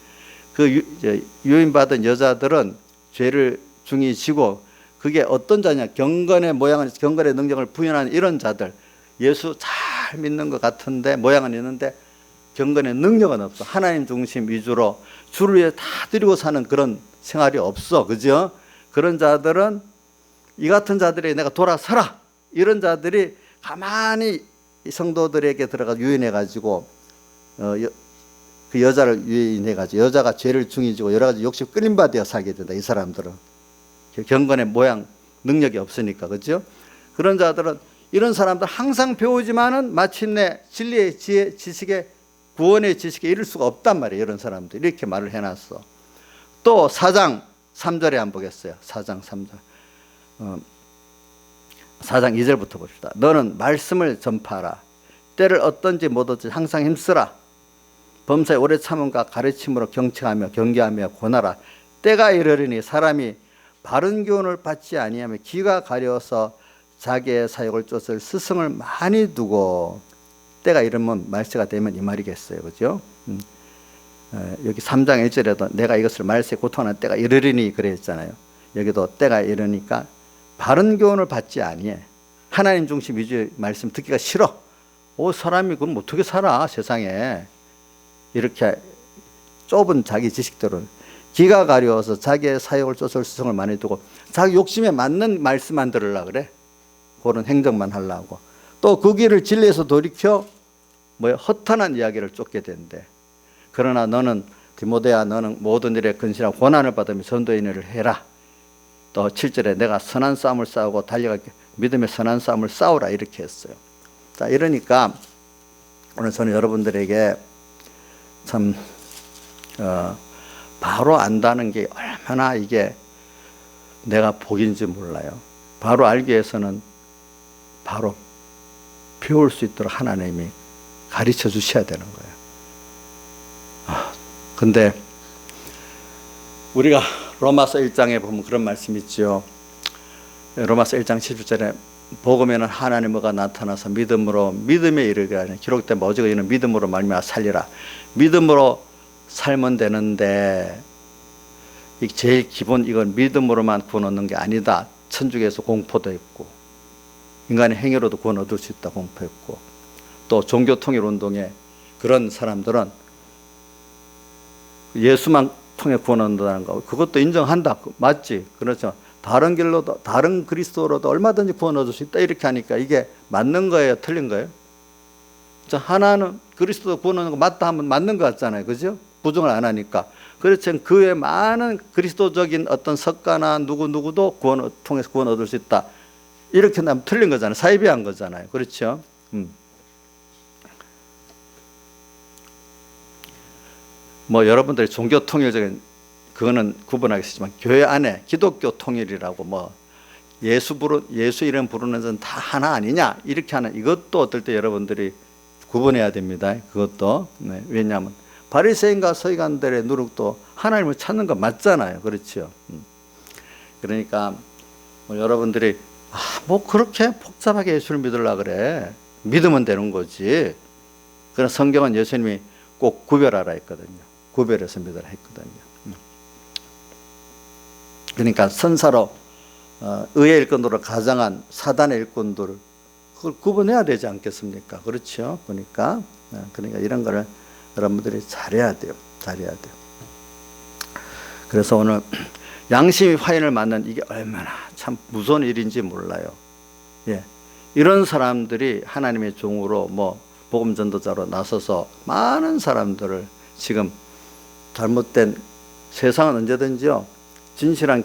그 유인받은 여자들은 죄를 중히 지고 그게 어떤 자냐 경건의 모양은 경건의 능력을 부인하는 이런 자들 예수 잘 믿는 것 같은데 모양은 있는데 경건의 능력은 없어. 하나님 중심 위주로 주를 위해 다 드리고 사는 그런 생활이 없어. 그죠? 그런 자들은 이 같은 자들에게 내가 돌아서라. 이런 자들이 가만히 성도들에게 들어가 유인해가지고 그 여자를 유인해가지고 여자가 죄를 중히 지고 여러 가지 욕심 끌림받아 살게 된다. 이 사람들은 경건의 모양 능력이 없으니까. 그죠? 그런 자들은 이런 사람들 항상 배우지만은 마침내 진리의 지혜 지식에 구원의 지식에 이를 수가 없단 말이에요. 이런 사람들 이렇게 말을 해놨어. 또 4장 3절에 한번 보겠어요. 4장 3절 4장 2절부터 봅시다. 너는 말씀을 전파하라. 때를 어떤지 못 얻지 항상 힘쓰라. 범사에 오래 참음과 가르침으로 경청하며 경계하며 권하라. 때가 이르리니 사람이 바른 교훈을 받지 아니하며 귀가 가려워서 자기의 사역을 쫓을 스승을 많이 두고 때가 이르면 말세가 되면 이 말이겠어요. 그죠? 여기 3장 1절에도 내가 이것을 말세에 고통하는 때가 이르리니 그랬잖아요. 여기도 때가 이르니까 바른 교훈을 받지 아니해. 하나님 중심 위주의 말씀 듣기가 싫어. 사람이 그럼 어떻게 살아 세상에. 이렇게 좁은 자기 지식대로 귀가 가려워서 자기의 사역을 쫓을 스승을 많이 두고 자기 욕심에 맞는 말씀만 들으려고 그래. 그런 행정만 하려고. 또 그 길을 진리에서 돌이켜 허탄한 이야기를 쫓게 된대. 그러나 너는 디모데야 너는 모든 일에 근신하고 고난을 받으며 전도의 일을 해라. 또 7절에 내가 선한 싸움을 싸우고 달려갈 믿음의 선한 싸움을 싸우라 이렇게 했어요. 자, 이러니까 오늘 저는 여러분들에게 참 바로 안다는 게 얼마나 이게 내가 복인지 몰라요. 바로 알기 위해서는 바로 배울 수 있도록 하나님이 가르쳐 주셔야 되는 거예요. 근데 우리가 로마서 1장에 보면 그런 말씀이 있죠. 로마서 1장 17절에 복음에는 하나님의 가 나타나서 믿음에 이르게 하니 기록된 오직 이는 믿음으로 말미암아 살리라. 믿음으로 살면 되는데 제일 기본 이건 믿음으로만 구원 얻는 게 아니다. 천주교에서 공포도 했고 인간의 행위로도 구원 얻을 수 있다 공포했고 또 종교통일운동에 그런 사람들은 예수만 통해 구원 얻는다는 거 그것도 인정한다. 맞지? 그렇죠. 다른 길로도 다른 그리스도로도 얼마든지 구원 얻을 수 있다 이렇게 하니까 이게 맞는 거예요? 틀린 거예요? 하나는 그리스도 구원하는 거 맞다 하면 맞는 것 같잖아요. 그죠? 부정을 안 하니까. 그렇지만 그 외에 많은 그리스도적인 어떤 석가나 누구도 구원을 통해서 구원 얻을 수 있다. 이렇게 나면 틀린 거잖아요. 사이비한 거잖아요. 그렇죠? 뭐 여러분들이 종교 통일적인 그거는 구분하겠지만 교회 안에 기독교 통일이라고 뭐 예수 이름 부르는 건 다 하나 아니냐 이렇게 하는 이것도 어떨 때 여러분들이 구분해야 됩니다. 그것도 네. 왜냐하면 바리새인과 서기관들의 누룩도 하나님을 찾는 거 맞잖아요. 그렇죠? 그러니까 뭐 여러분들이 뭐 그렇게 복잡하게 예수를 믿으려 그래. 믿으면 되는 거지. 그러나 성경은 예수님이 꼭 구별하라 했거든요. 구별해서 믿으라 했거든요. 그러니까 선사로 의의 일꾼으로 가장한 사단의 일꾼들을 그걸 구분해야 되지 않겠습니까? 그렇죠? 보니까 그러니까 이런 거를 여러분들이 잘해야 돼요. 잘해야 돼요. 그래서 오늘 양심이 화인을 맞는 이게 얼마나 참 무서운 일인지 몰라요. 예, 이런 사람들이 하나님의 종으로 뭐 복음 전도자로 나서서 많은 사람들을 지금 잘못된 세상은 언제든지요 진실한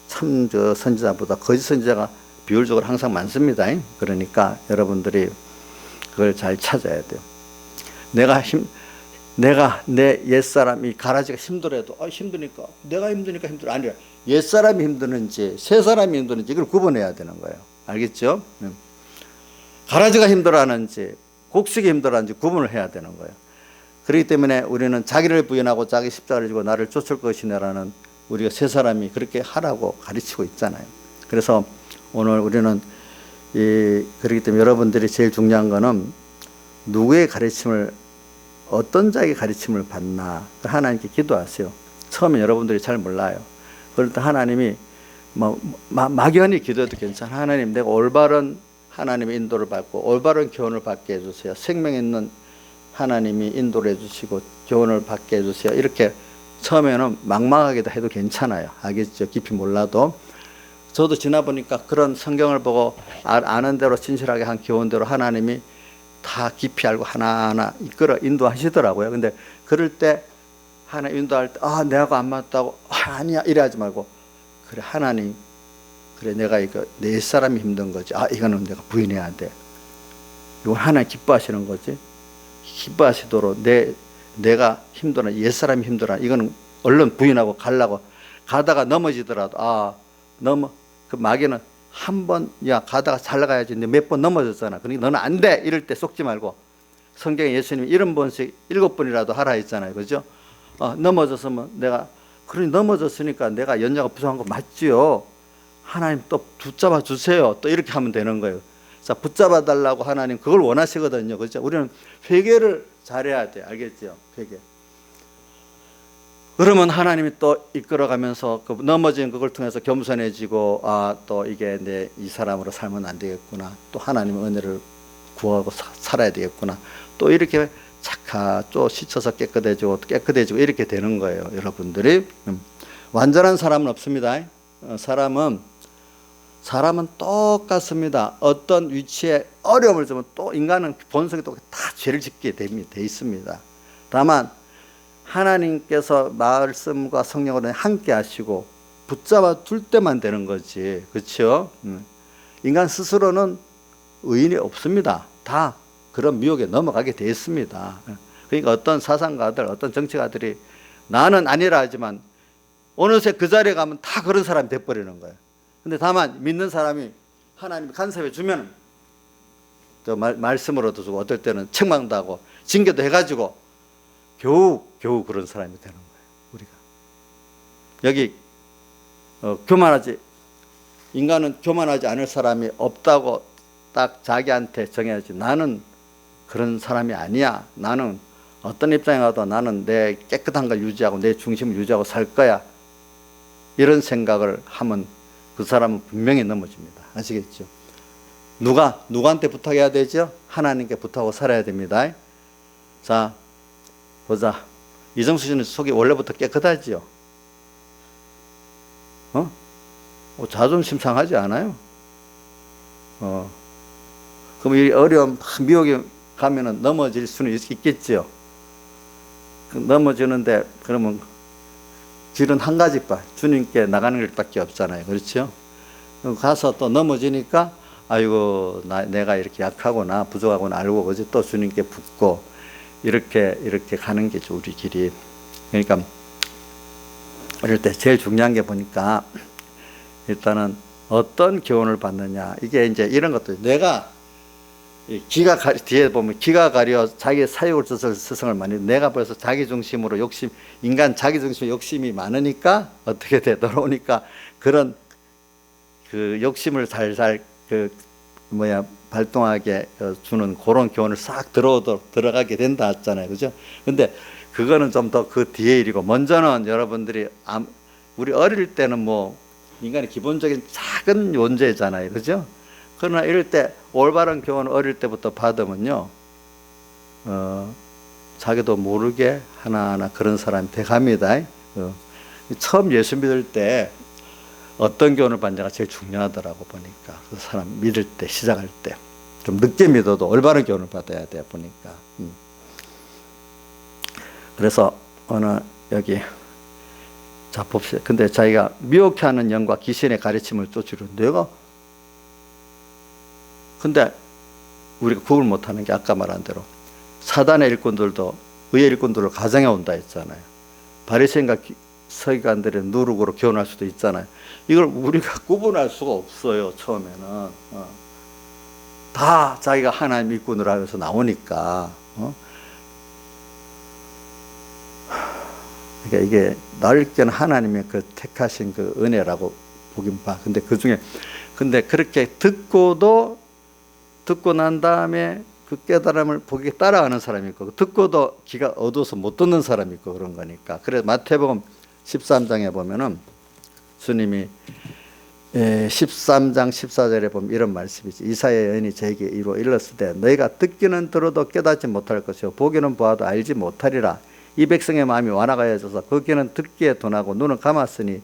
참 선지자보다 거짓 선지자가 비율적으로 항상 많습니다. 그러니까 여러분들이 그걸 잘 찾아야 돼요. 내가 내 옛사람이 가라지가 힘들어도 힘드니까 내가 힘드니까 힘들어 아니라 옛사람이 힘드는지 새사람이 힘드는지 이걸 구분해야 되는 거예요. 알겠죠? 가라지가 힘들어하는지 곡식이 힘들어하는지 구분을 해야 되는 거예요. 그렇기 때문에 우리는 자기를 부인하고 자기 십자가를 지고 나를 쫓을 것이냐라는 우리가 새 사람이 그렇게 하라고 가르치고 있잖아요. 그래서 오늘 우리는 그렇기 때문에 여러분들이 제일 중요한 거는 누구의 가르침을 어떤 자에게 가르침을 받나 하나님께 기도하세요. 처음에 여러분들이 잘 몰라요. 그럴 때 하나님이 막연히 기도해도 괜찮아. 하나님 내가 올바른 하나님의 인도를 받고 올바른 교훈을 받게 해주세요. 생명 있는 하나님이 인도를 해주시고 교훈을 받게 해주세요. 이렇게 처음에는 막막하게 해도 괜찮아요. 알겠죠? 깊이 몰라도. 저도 지나보니까 그런 성경을 보고 아는 대로 진실하게 한 교훈대로 하나님이 다 깊이 알고 하나하나 이끌어 인도하시더라고요. 근데 그럴 때 하나님 인도할 때 내가 안 맞다고 아니야 이래 하지 말고 그래 하나님 그래 내가 이거 내 사람이 힘든 거지. 이거는 내가 부인해야 돼. 이건 하나님 기뻐하시는 거지. 기뻐하시도록 내가 힘들어 옛사람이 힘들어 이거는 얼른 부인하고 가려고 가다가 넘어지더라도 그 마귀는 한 번 가다가 잘 나가야지 몇 번 넘어졌잖아. 그러니까 너는 안 돼 이럴 때 속지 말고 성경에 예수님이 70번씩 7번이라도 하라 했잖아요. 그죠? 넘어졌으면 내가 그러니 넘어졌으니까 내가 연약하고 부족한 거 맞지요. 하나님 또 붙잡아 주세요. 또 이렇게 하면 되는 거예요. 자, 붙잡아 달라고 하나님 그걸 원하시거든요. 그죠? 우리는 회개를 잘해야 돼. 알겠죠? 회개. 그러면 하나님이 또 이끌어가면서 그 넘어진 그걸 통해서 겸손해지고 또 이게 내 이 사람으로 살면 안 되겠구나. 또 하나님의 은혜를 구하고 살아야 되겠구나. 또 이렇게 또 씻어서 깨끗해지고 이렇게 되는 거예요. 여러분들이 완전한 사람은 없습니다. 사람은 똑같습니다. 어떤 위치에 어려움을 주면 또 인간은 본성이 또 다 죄를 짓게 돼 있습니다. 다만 하나님께서 말씀과 성령으로 함께 하시고 붙잡아 둘 때만 되는 거지. 그렇죠? 인간 스스로는 의인이 없습니다. 다 그런 미혹에 넘어가게 돼 있습니다. 그러니까 어떤 사상가들, 어떤 정치가들이 나는 아니라 하지만 어느새 그 자리에 가면 다 그런 사람이 돼버리는 거예요. 근데 다만 믿는 사람이 하나님이 간섭해 주면 또 말씀으로도 주고 어떨 때는 책망도 하고 징계도 해가지고 겨우 그런 사람이 되는 거예요. 우리가 여기 인간은 교만하지 않을 사람이 없다고 딱 자기한테 정해야지. 나는 그런 사람이 아니야. 나는 어떤 입장에 가도 나는 내 깨끗한 걸 유지하고 내 중심을 유지하고 살 거야. 이런 생각을 하면 그 사람은 분명히 넘어집니다. 아시겠죠? 누구한테 부탁해야 되죠? 하나님께 부탁하고 살아야 됩니다. 자, 보자. 이정수 씨는 속이 원래부터 깨끗하지요? 자존심 상하지 않아요? 그럼 이 어려움, 미혹이 가면은 넘어질 수는 있겠지요. 넘어지는데 그러면 길은 한 가지밖에, 주님께 나가는 길밖에 없잖아요. 그렇죠? 가서 또 넘어지니까 아이고 내가 이렇게 약하구나 부족하구나 알고 그지 또 주님께 붙고 이렇게 가는 게 우리 길이. 그러니까 이럴 때 제일 중요한 게 보니까 일단은 어떤 교훈을 받느냐, 이게 이제 이런 것도 내가 뒤에 보면 기가 가려 자기 사욕을 스승을 많이, 내가 벌써 자기 중심으로 인간 자기 중심 욕심이 많으니까 어떻게 되돌아오니까 그런 그 욕심을 살살 발동하게 주는 그런 교훈을 싹 들어가게 된다 했잖아요. 그죠? 근데 그거는 좀 더 그 뒤에 일이고, 먼저는 여러분들이 우리 어릴 때는 인간의 기본적인 작은 존재잖아요. 그죠? 그러나 이럴 때 올바른 교훈을 어릴 때부터 받으면요, 자기도 모르게 하나하나 그런 사람이 돼갑니다. 처음 예수 믿을 때 어떤 교훈을 받느냐가 제일 중요하더라고 보니까. 그 사람 믿을 때, 시작할 때. 좀 늦게 믿어도 올바른 교훈을 받아야 돼 보니까. 그래서 여기 자 봅시다. 근데 자기가 미혹해 하는 영과 귀신의 가르침을 쫓으려 내가, 근데 우리가 구분 못하는 게 아까 말한 대로 사단의 일꾼들도 의의 일꾼들을 가정해 온다 했잖아요. 바리새인과 서기관들의 누룩으로 교훈할 수도 있잖아요. 이걸 우리가 구분할 수가 없어요. 처음에는 다 자기가 하나님 일꾼으로 하면서 나오니까. 그러니까 이게 넓게는 하나님의 그 택하신 그 은혜라고 보긴 봐. 근데 근데 그렇게 듣고 난 다음에 그 깨달음을 보기에 따라가는 사람이 있고, 듣고도 귀가 어두워서 못 듣는 사람이 있고 그런 거니까. 그래서 마태복음 13장에 보면은 주님이 13장 14절에 보면 이런 말씀이지. 이사야 여인이 저에게 이로 일렀을 때 너희가 듣기는 들어도 깨닫지 못할 것이요 보기는 보아도 알지 못하리라. 이 백성의 마음이 완화가여져서 그 귀는 듣기에 둔하고 눈을 감았으니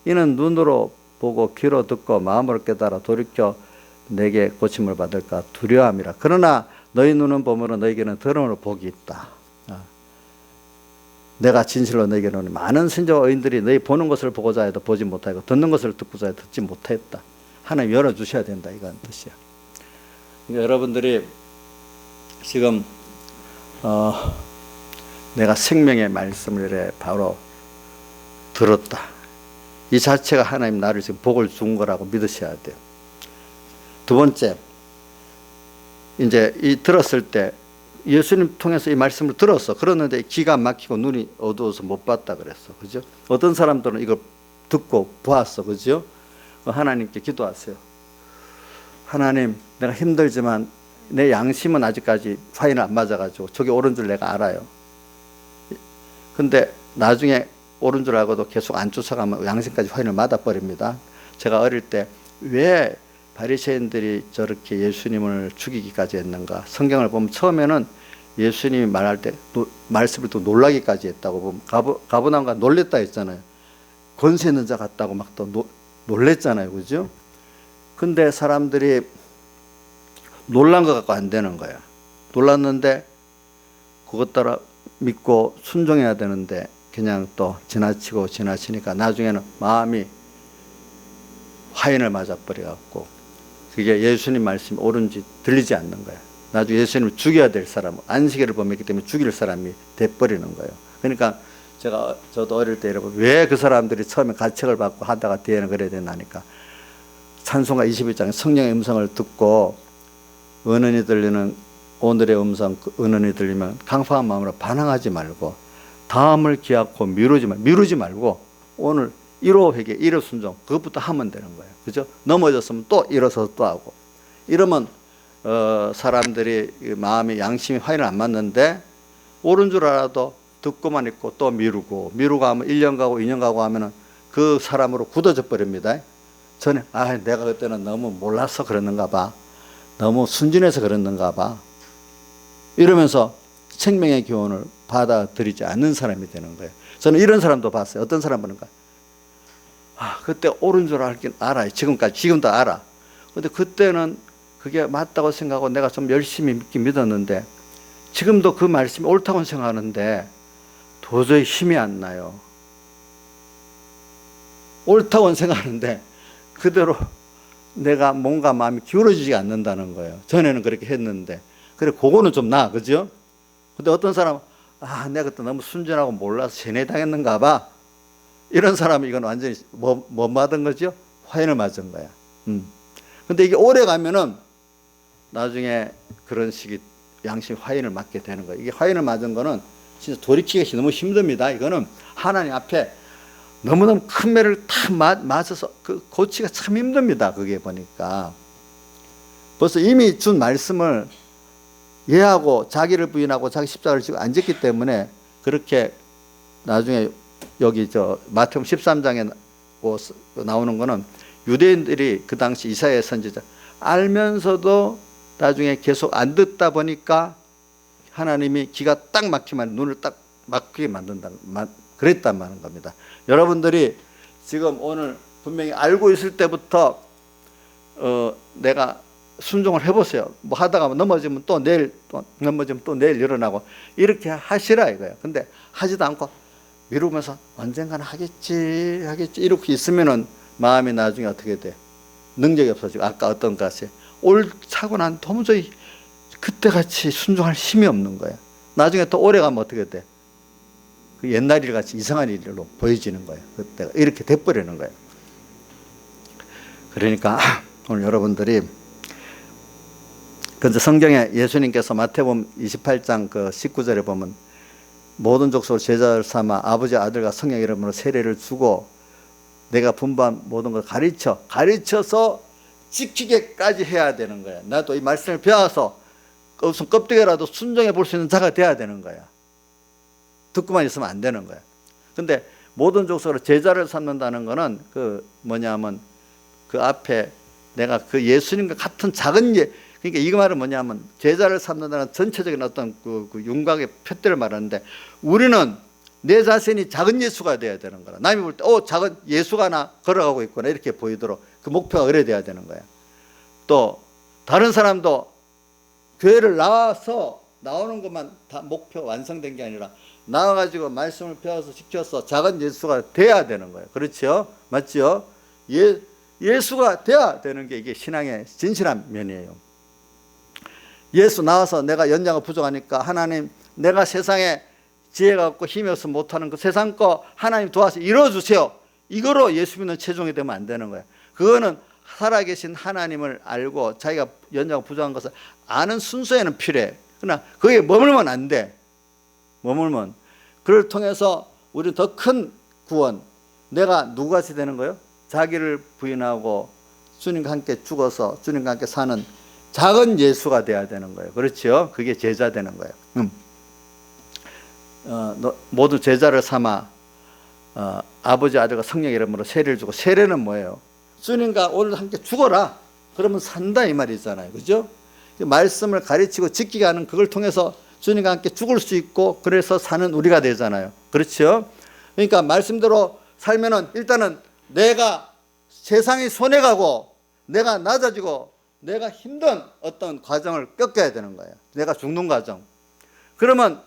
이는 눈으로 보고 귀로 듣고 마음으로 깨달아 돌이켜 내게 고침을 받을까 두려워함이라. 그러나 너희 눈은 보므로 너희에게는 들음으로 복이 있다. 내가 진실로 너희에게 이르노니 많은 선지자와 의인들이 너희 보는 것을 보고자 해도 보지 못하고 듣는 것을 듣고자 해도 듣지 못했다. 하나님 열어주셔야 된다, 이건 뜻이야. 그러니까 여러분들이 지금 내가 생명의 말씀을 이래 바로 들었다, 이 자체가 하나님 나를 지금 복을 준 거라고 믿으셔야 돼요. 두 번째, 이제 들었을 때 예수님 통해서 이 말씀을 들었어. 그러는데 귀가 막히고 눈이 어두워서 못 봤다 그랬어. 그죠? 어떤 사람들은 이걸 듣고 보았어. 그죠? 하나님께 기도하세요. 하나님, 내가 힘들지만 내 양심은 아직까지 화인을 안 맞아가지고 저게 옳은 줄 내가 알아요. 근데 나중에 옳은 줄 알고도 계속 안 쫓아가면 양심까지 화인을 맞아버립니다. 제가 어릴 때 왜 바리새인들이 저렇게 예수님을 죽이기까지 했는가? 성경을 보면 처음에는 예수님이 말할 때 말씀을 또 놀라기까지 했다고 보면 가버나움과 놀랬다 했잖아요. 권세 있는 자 같다고 막 또 놀랬잖아요. 그죠? 근데 사람들이 놀란 것 갖고 안 되는 거야. 놀랐는데 그것 따라 믿고 순종해야 되는데 그냥 또 지나치니까 나중에는 마음이 화인을 맞아버려갖고 그게 예수님 말씀이 옳은지 들리지 않는 거야. 나중에 예수님을 죽여야 될 사람, 안식일을 범했기 때문에 죽일 사람이 돼버리는 거예요. 그러니까 저도 어릴 때 여러분, 왜 그 사람들이 처음에 가책을 받고 하다가 뒤에는 그래야 되나니까, 찬송가 21장에 성령의 음성을 듣고 은은히 들리는 오늘의 음성, 은은히 들리면 강팍한 마음으로 반항하지 말고 다음을 기약하고 미루지 말고 오늘 1호 회개, 1호 순종, 그것부터 하면 되는 거예요. 그죠? 넘어졌으면 또 일어서서 또 하고. 이러면 사람들이 마음이 양심이 화인을 안 맞는데 옳은 줄 알아도 듣고만 있고 또 미루고 하면 1년 가고 2년 가고 하면은 그 사람으로 굳어져 버립니다. 전에 내가 그때는 너무 몰라서 그랬는가 봐, 너무 순진해서 그랬는가 봐, 이러면서 생명의 교훈을 받아들이지 않는 사람이 되는 거예요. 저는 이런 사람도 봤어요. 어떤 사람 보는가? 그때 옳은 줄 알긴 알아요. 지금도 알아. 근데 그때는 그게 맞다고 생각하고 내가 좀 열심히 믿긴 믿었는데 지금도 그 말씀이 옳다고 생각하는데 도저히 힘이 안 나요. 옳다고 생각하는데 그대로 내가 뭔가 마음이 기울어지지 않는다는 거예요. 전에는 그렇게 했는데. 그래, 그거는 좀 나아, 그죠? 근데 어떤 사람은, 내가 그때 너무 순전하고 몰라서 세뇌당했는가 봐. 이런 사람은 이건 완전히 뭐 맞은 거죠? 화인을 맞은 거야. 근데 이게 오래 가면은 나중에 그런 식의 양심이 화인을 맞게 되는 거예요. 이게 화인을 맞은 거는 진짜 돌이키기 너무 힘듭니다. 이거는 하나님 앞에 너무너무 큰 매를 탁 맞아서 그 고치기가 참 힘듭니다. 그게 보니까. 벌써 이미 준 말씀을 이해하고 자기를 부인하고 자기 십자가를 지고 앉았기 때문에 그렇게 나중에 여기 마태복음 13장에 나오는 거는 유대인들이 그 당시 이사야 선지자 알면서도 나중에 계속 안 듣다 보니까 하나님이 기가 딱 막히면 눈을 딱 막히게 그랬단 말인 겁니다. 여러분들이 지금 오늘 분명히 알고 있을 때부터 내가 순종을 해보세요. 뭐 하다가 넘어지면 또 내일 일어나고 이렇게 하시라 이거예요. 근데 하지도 않고 미루면서 언젠가는 하겠지 이렇게 있으면은 마음이 나중에 어떻게 돼? 능력이 없어지고 아까 어떤 것이 옳다고 난 도무지 그때같이 순종할 힘이 없는 거야. 나중에 또 오래 가면 어떻게 돼? 그 옛날 일 같이 이상한 일로 보여지는 거예요. 그때가 이렇게 돼버리는 거예요. 그러니까 오늘 여러분들이 근데 성경에 예수님께서 마태복음 28장 그 19절에 보면 모든 족속을 제자를 삼아 아버지 아들과 성령 이름으로 세례를 주고 내가 분부한 모든 걸 가르쳐서 지키게까지 해야 되는 거야. 나도 이 말씀을 배워서 무슨 껍데기라도 순종해 볼 수 있는 자가 돼야 되는 거야. 듣고만 있으면 안 되는 거야. 근데 모든 족속으로 제자를 삼는다는 거는 뭐냐면 그 앞에 내가 그 예수님과 같은 작은 그러니까 이 말은 뭐냐면 제자를 삼는다는 전체적인 어떤 그 윤곽의 표대를 말하는데 우리는 내 자신이 작은 예수가 돼야 되는 거라. 남이 볼 때 작은 예수가 나 걸어가고 있구나 이렇게 보이도록 그 목표가 그래야 돼야 되는 거야. 또 다른 사람도 교회를 나오는 것만 다 목표 완성된 게 아니라 나와가지고 말씀을 배워서 지켜서 작은 예수가 돼야 되는 거예요. 그렇죠? 맞죠? 예수가 돼야 되는 게 이게 신앙의 진실한 면이에요. 예수 나와서 내가 연약하고 부족하니까 하나님 내가 세상에 지혜가 없고 힘이 없어 못하는 그 세상 거 하나님 도와서 이뤄주세요. 이거로 예수 믿는 체종이 되면 안 되는 거예요. 그거는 살아계신 하나님을 알고 자기가 연약하고 부족한 것을 아는 순서에는 필요해. 그러나 거기에 머물면 안 돼. 머물면 그를 통해서 우리 더 큰 구원 내가 누구같이 되는 거예요? 자기를 부인하고 주님과 함께 죽어서 주님과 함께 사는 작은 예수가 돼야 되는 거예요. 그렇죠? 그게 제자 되는 거예요. 모두 제자를 삼아 아버지 아들과 성령 이름으로 세례를 주고 세례는 뭐예요? 주님과 오늘 함께 죽어라. 그러면 산다 이 말이잖아요. 그죠? 말씀을 가르치고 지키게 하는 그걸 통해서 주님과 함께 죽을 수 있고 그래서 사는 우리가 되잖아요. 그렇죠? 그러니까 말씀대로 살면은 일단은 내가 세상이 손해가고 내가 낮아지고 내가 힘든 어떤 과정을 겪어야 되는 거예요. 내가 죽는 과정. 그러면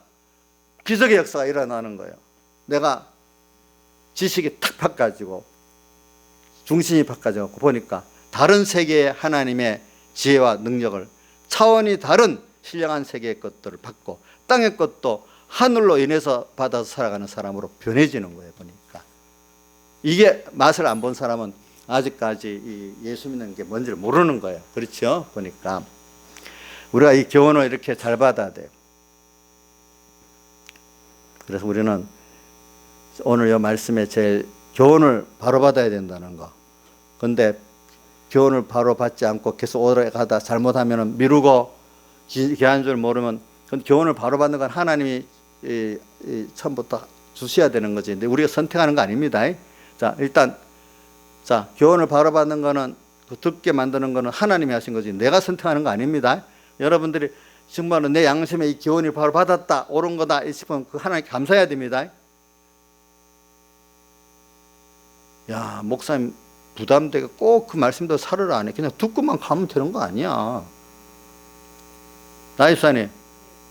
기적의 역사가 일어나는 거예요. 내가 지식이 탁 바꿔지고 중심이 바꿔져 보니까 다른 세계의 하나님의 지혜와 능력을 차원이 다른 신령한 세계의 것들을 받고 땅의 것도 하늘로 인해서 받아서 살아가는 사람으로 변해지는 거예요. 보니까 이게 맛을 안 본 사람은 아직까지 이 예수 믿는 게 뭔지를 모르는 거예요. 그렇죠? 보니까 우리가 이 교훈을 이렇게 잘 받아야 돼요. 그래서 우리는 오늘 이 말씀에 제 교훈을 바로 받아야 된다는 거. 근데 교훈을 바로 받지 않고 계속 오래 가다 잘못하면 미루고 귀한 줄 모르면 교훈을 바로 받는 건 하나님이 처음부터 주셔야 되는 거지. 근데 우리가 선택하는 거 아닙니다. 자, 일단 교훈을 바로 받는 거는 듣게 만드는 거는 하나님이 하신 거지. 내가 선택하는 거 아닙니다. 여러분들이 정말로 내 양심에 이 교훈을 바로 받았다, 옳은 거다 싶으면 그 하나님께 감사해야 됩니다. 야, 목사님 부담되게 꼭 그 말씀대로 살으라 안 해. 그냥 듣고만 가면 되는 거 아니야. 나이사님,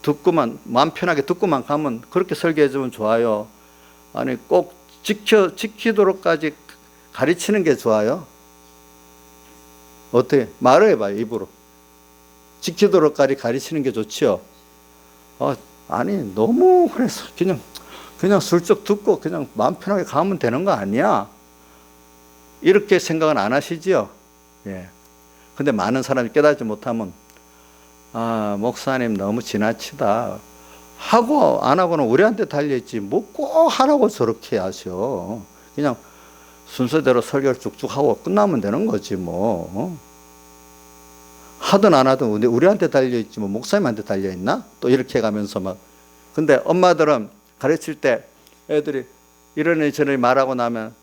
듣고만 마음 편하게 듣고만 가면 그렇게 설교해 주면 좋아요. 아니 꼭 지키도록까지 가르치는 게 좋아요. 어떻게 말해봐요 입으로. 지키도록까지 가르치는 게 좋지요. 아니 너무 그래서 그냥 슬쩍 듣고 그냥 마음 편하게 가면 되는 거 아니야? 이렇게 생각은 안 하시지요? 예. 근데 많은 사람이 깨닫지 못하면 목사님 너무 지나치다 하고 안 하고는 우리한테 달려있지 뭐 꼭 하라고 저렇게 하셔. 그냥 순서대로 설교를 쭉쭉 하고 끝나면 되는 거지 뭐. 하든 안 하든 우리한테 달려있지 뭐 목사님한테 달려있나? 또 이렇게 해가면서 막. 근데 엄마들은 가르칠 때 애들이 이러니 저러니 말하고 나면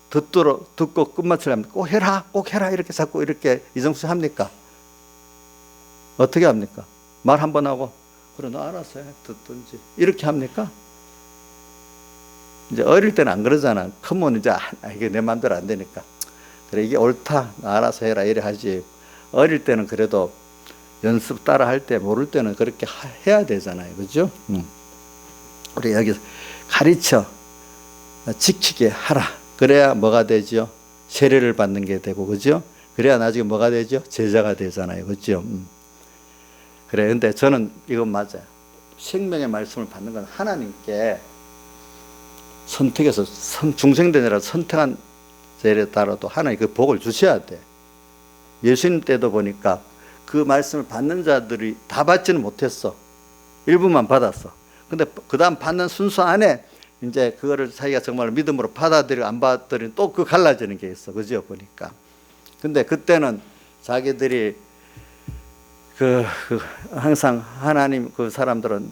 듣고 끝마치려면 꼭 해라 이렇게 자꾸 이렇게 이정수 합니까? 어떻게 합니까? 말 한 번 하고 그래 너 알아서 해 듣든지 이렇게 합니까? 이제 어릴 때는 안 그러잖아. 크면 이제 이게 내 마음대로 안 되니까 그래 이게 옳다 알아서 해라 이래 하지. 어릴 때는 그래도 연습 따라 할 때 모를 때는 그렇게 해야 되잖아요. 그죠? 우리 여기서 가르쳐 지키게 하라. 그래야 뭐가 되죠? 세례를 받는 게 되고, 그죠? 그래야 나중에 뭐가 되죠? 제자가 되잖아요. 그죠? 그래. 근데 저는 이건 맞아요. 생명의 말씀을 받는 건 하나님께 선택해서 중생되느라 선택한 세례 따라도 하나님 그 복을 주셔야 돼. 예수님 때도 보니까 그 말씀을 받는 자들이 다 받지는 못했어. 일부만 받았어. 근데 그 다음 받는 순서 안에 이제 그거를 자기가 정말 믿음으로 받아들이고 안 받아들이고 또 그 갈라지는 게 있어. 그죠? 보니까. 근데 그때는 자기들이 항상 하나님 그 사람들은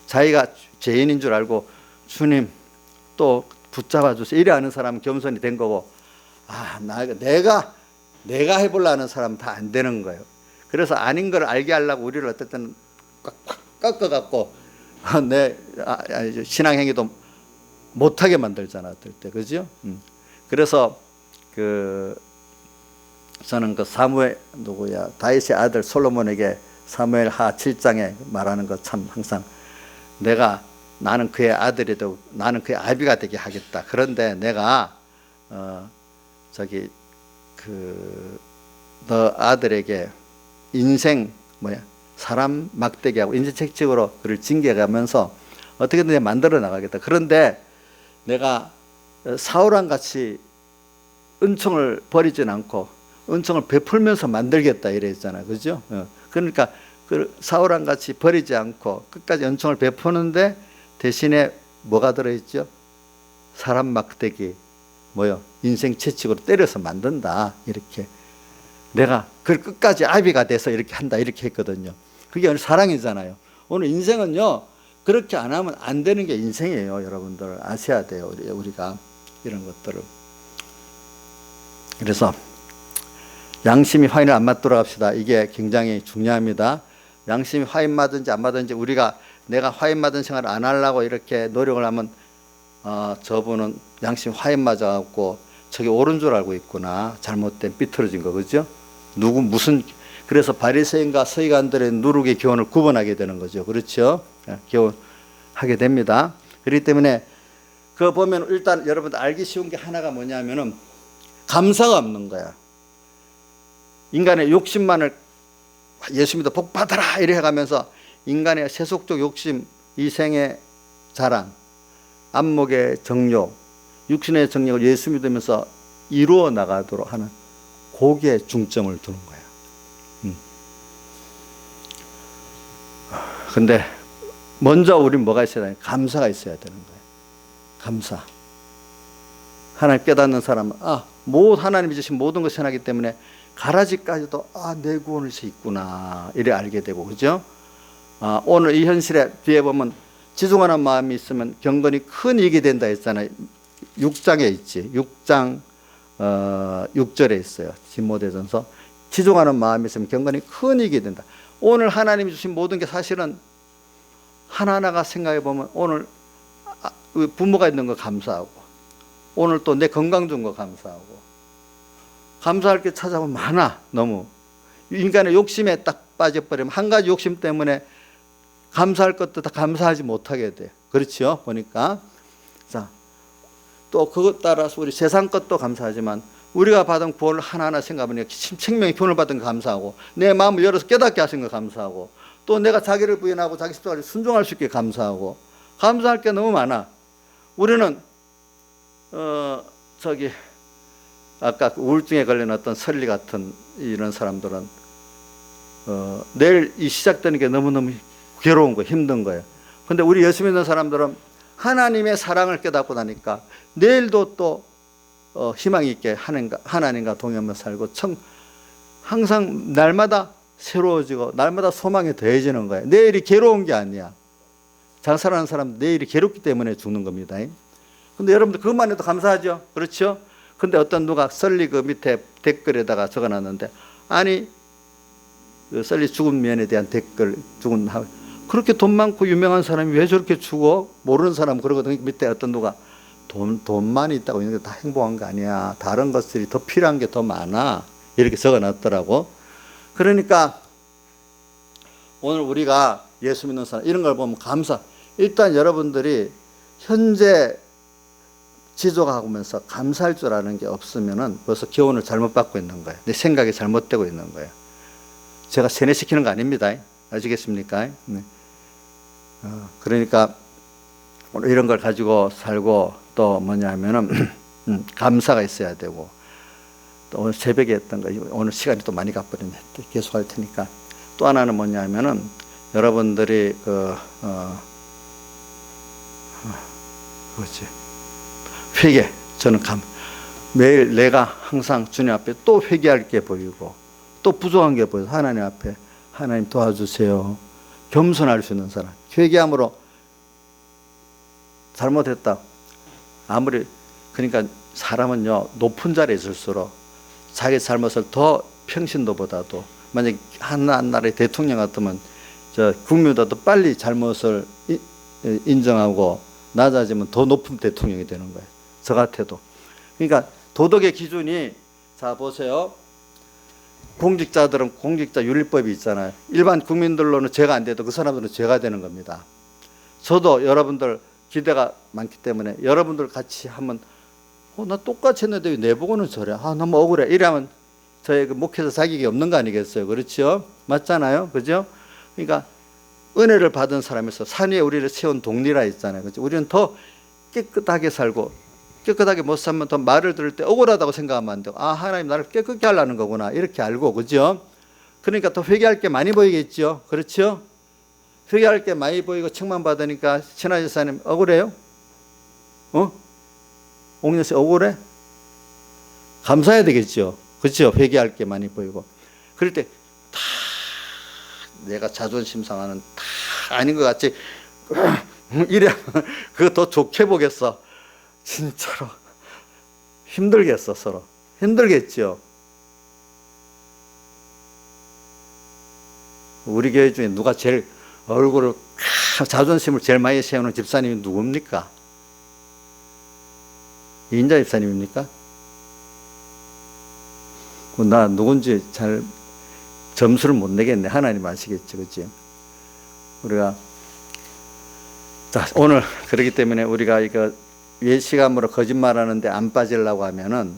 자기가 죄인인 줄 알고 주님 또 붙잡아 주세요. 이래 하는 사람은 겸손이 된 거고, 내가 해보려는 사람은 다 안 되는 거예요. 그래서 아닌 걸 알게 하려고 우리를 어떨 때는 꽉 꺾어갖고 내 신앙행위도 못하게 만들잖아, 어떨 때. 그죠? 그래서 저는 사무엘 다윗의 아들 솔로몬에게 사무엘 하 7장에 말하는 것 참 항상 나는 그의 아들이 되고 나는 그의 아비가 되게 하겠다. 그런데 내가 너 아들에게 인생 사람 막대기 하고 인지책직으로 그를 징계하면서 어떻게든 만들어 나가겠다. 그런데 내가 사울왕 같이 은총을 버리진 않고 은총을 베풀면서 만들겠다 이랬잖아. 그죠? 그러니까 사울왕 같이 버리지 않고 끝까지 은총을 베푸는데 대신에 뭐가 들어있죠? 사람 막대기 인생 채찍으로 때려서 만든다. 이렇게 내가 그걸 끝까지 아비가 돼서 이렇게 한다. 이렇게 했거든요. 그게 사랑이잖아요. 오늘 인생은요 그렇게 안 하면 안 되는 게 인생이에요. 여러분들 아셔야 돼요. 우리가 이런 것들을. 그래서 양심이 화인을 안 맞도록 합시다. 이게 굉장히 중요합니다. 양심이 화인 맞든지 안 맞든지 내가 화인 맞은 생활을 안 하려고 이렇게 노력을 하면 저분은 양심 화인 맞아갖고 저게 옳은 줄 알고 있구나. 잘못된 삐뚤어진 거. 그죠? 그래서 바리새인과 서기관들의 누룩의 교훈을 구분하게 되는 거죠. 그렇죠? 교훈하게 됩니다. 그렇기 때문에 그거 보면 일단 여러분들 알기 쉬운 게 하나가 뭐냐면은 감사가 없는 거야. 인간의 욕심만을 예수 믿어 복 받아라 이래 해가면서 인간의 세속적 욕심, 이생의 자랑, 안목의 정욕, 육신의 정욕을 예수 믿으면서 이루어 나가도록 하는 거기에 중점을 두는 거야. 근데 먼저 우린 뭐가 있어야 되냐? 감사가 있어야 되는 거예요. 감사. 하나님 깨닫는 사람은 하나님이 주신 모든 것이 하나이기 때문에 가라지까지도 내 구원을 수 있구나 이래 알게 되고, 그죠? 오늘 이 현실에 뒤에 보면 지중하는 마음이 있으면 경건이 큰 이익이 된다 했잖아요. 6장에 있지. 6장 6절에 있어요. 디모데전서. 지중하는 마음이 있으면 경건이 큰 이익이 된다. 오늘 하나님이 주신 모든 게 사실은 하나하나가 생각해 보면 오늘 부모가 있는 거 감사하고, 오늘 또 내 건강 준 거 감사하고, 감사할 게 찾아보면 많아. 너무 인간의 욕심에 딱 빠져버리면 한 가지 욕심 때문에 감사할 것도 다 감사하지 못하게 돼요. 그렇죠? 보니까. 자, 또 그것 따라서 우리 세상 것도 감사하지만 우리가 받은 구원을 하나하나 생각하면 생명의 구원을 받은 거 감사하고 내 마음을 열어서 깨닫게 하신 거 감사하고 또 내가 자기를 부인하고 자기 십자가를 순종할 수 있게 감사하고 감사할 게 너무 많아. 우리는 아까 우울증에 걸린 어떤 설리 같은 이런 사람들은 내일 이 시작되는 게 너무너무 괴로운 거예요. 힘든 거예요. 근데 우리 예수 믿는 사람들은 하나님의 사랑을 깨닫고 나니까 내일도 또 희망 있게 하나님과 동행하며 살고 항상 날마다 새로워지고 날마다 소망이 더해지는 거예요. 내일이 괴로운 게 아니야. 장사하는 사람은 내일이 괴롭기 때문에 죽는 겁니다. 근데 여러분들 그것만 해도 감사하죠. 그렇죠? 근데 어떤 누가 썰리 그 밑에 댓글에다가 적어놨는데 아니 그 썰리 죽은 면에 대한 댓글 죽은 그렇게 돈 많고 유명한 사람이 왜 저렇게 죽어? 모르는 사람 그러거든요. 밑에 어떤 누가 돈만 있다고 이런 게 다 행복한 거 아니야. 다른 것들이 더 필요한 게 더 많아. 이렇게 적어놨더라고. 그러니까 오늘 우리가 예수 믿는 사람 이런 걸 보면 일단 여러분들이 현재 지속하면서 감사할 줄 아는 게 없으면은 벌써 교훈을 잘못 받고 있는 거예요. 내 생각이 잘못되고 있는 거예요. 제가 세뇌시키는 거 아닙니다. 아시겠습니까? 네. 그러니까 오늘 이런 걸 가지고 살고 또 뭐냐면은 감사가 있어야 되고 또 오늘 새벽에 했던 거 오늘 시간이 또 많이 가버리네. 계속 할 테니까 또 하나는 뭐냐면은 여러분들이 그렇지 회개 저는 매일 내가 항상 주님 앞에 또 회개할 게 보이고 또 부족한 게 보여서 하나님 앞에 하나님 도와주세요. 겸손할 수 있는 사람 회개함으로 잘못했다. 아무리 그러니까 사람은요 높은 자리에 있을수록 자기 잘못을 더 평신도보다도 만약 한 나라의 대통령 같으면 저 국민보다도 빨리 잘못을 인정하고 낮아지면 더 높은 대통령이 되는 거예요. 저 같아도. 그러니까 도덕의 기준이 자 보세요. 공직자들은 공직자 윤리법이 있잖아요. 일반 국민들로는 죄가 안 돼도 그 사람들은 죄가 되는 겁니다. 저도 여러분들 기대가 많기 때문에 여러분들 같이 한번 나 똑같이 했는데 왜 내보고는 저래? 너무 억울해. 이러면 저의 그 목회자 자격이 없는 거 아니겠어요? 그렇죠? 맞잖아요. 그죠? 그러니까 은혜를 받은 사람에서 산 위에 우리를 세운 동리라 있잖아요. 그렇죠? 우리는 더 깨끗하게 살고 깨끗하게 못 살면 더 말을 들을 때 억울하다고 생각하면 안 되고 하나님 나를 깨끗게 하려는 거구나 이렇게 알고 그죠? 그러니까 더 회개할 게 많이 보이겠죠? 그렇죠? 회개할 게 많이 보이고 책만 받으니까 신하 지사님 억울해요? 옥년 씨 억울해? 감사해야 되겠죠? 그렇죠? 회개할 게 많이 보이고 그럴 때 다 내가 자존심 상하는 다 아닌 것 같지 이래 그거 더 좋게 보겠어. 진짜로 힘들겠어. 서로 힘들겠죠. 우리 교회 중에 누가 제일 얼굴을 자존심을 제일 많이 세우는 집사님이 누굽니까? 이인자 집사님입니까? 나 누군지 잘 점수를 못 내겠네. 하나님 아시겠죠, 그렇지? 우리가 자 오늘 그렇기 때문에 우리가 이거 예시감으로 거짓말하는데 안 빠지려고 하면은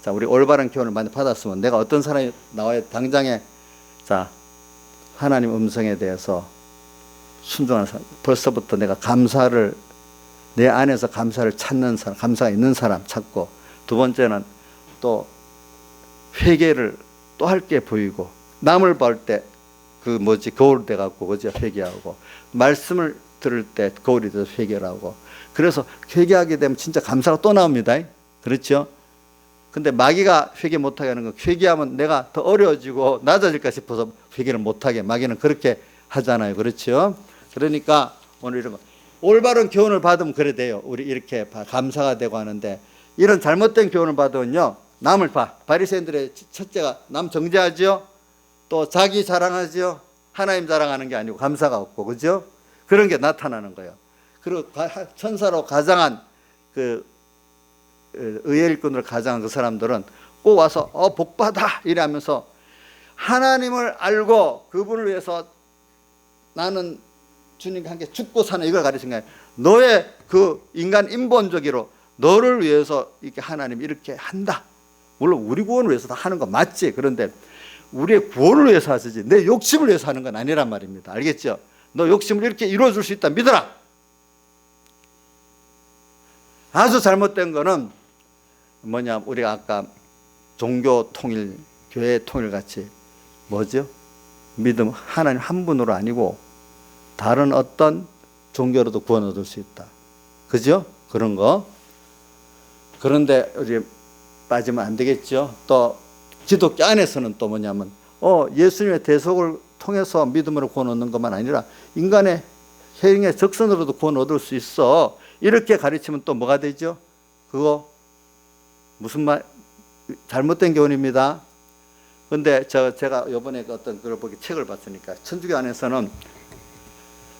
자 우리 올바른 교훈을 많이 받았으면 내가 어떤 사람이 나와야 당장에 자 하나님 음성에 대해서 순종하는 사람 벌써부터 내가 감사를 내 안에서 감사를 찾는 사람 감사가 있는 사람 찾고 두 번째는 또 회개를 또 할 게 보이고 남을 볼 때 그 거울 돼 갖고 그죠 회개하고 말씀을 들을 때 거울이 돼서 회개를 하고 그래서 회개하게 되면 진짜 감사가 또 나옵니다. 그렇죠? 근데 마귀가 회개 못하게 하는 건 회개하면 내가 더 어려워지고 낮아질까 싶어서 회개를 못하게 마귀는 그렇게 하잖아요. 그렇죠? 그러니까 오늘 이런 거 올바른 교훈을 받으면 그래 돼요. 우리 이렇게 감사가 되고 하는데 이런 잘못된 교훈을 받으면요. 남을 바리새인들의 첫째가 남 정죄하죠. 또 자기 자랑하죠. 하나님 자랑하는 게 아니고 감사가 없고 그죠? 그런 게 나타나는 거예요. 그리고 천사로 가장한 그 의의 일꾼으로 가장한 그 사람들은 꼭 와서 복받아 이러면서 하나님을 알고 그분을 위해서 나는 주님과 함께 죽고 사는 이걸 가르친 거예요. 너의 그 인간 인본적으로 너를 위해서 이렇게 하나님이 이렇게 한다. 물론 우리 구원을 위해서 다 하는 거 맞지. 그런데 우리의 구원을 위해서 하시지 내 욕심을 위해서 하는 건 아니란 말입니다. 알겠죠? 너 욕심을 이렇게 이루어줄 수 있다 믿어라. 아주 잘못된 거는 뭐냐, 우리가 아까 종교 통일, 교회 통일 같이 뭐죠? 믿음 하나님 한 분으로 아니고 다른 어떤 종교로도 구원 얻을 수 있다. 그죠? 그런 거. 그런데 우리 빠지면 안 되겠죠. 또 기독교 안에서는 또 뭐냐면 예수님의 대속을 통해서 믿음으로 구원 얻는 것만 아니라 인간의 행위의 적선으로도 구원 얻을 수 있어. 이렇게 가르치면 또 뭐가 되죠? 그거 무슨 말, 잘못된 교훈입니다. 근데 제가 이번에 어떤 그걸 보기 책을 봤으니까 천주교 안에서는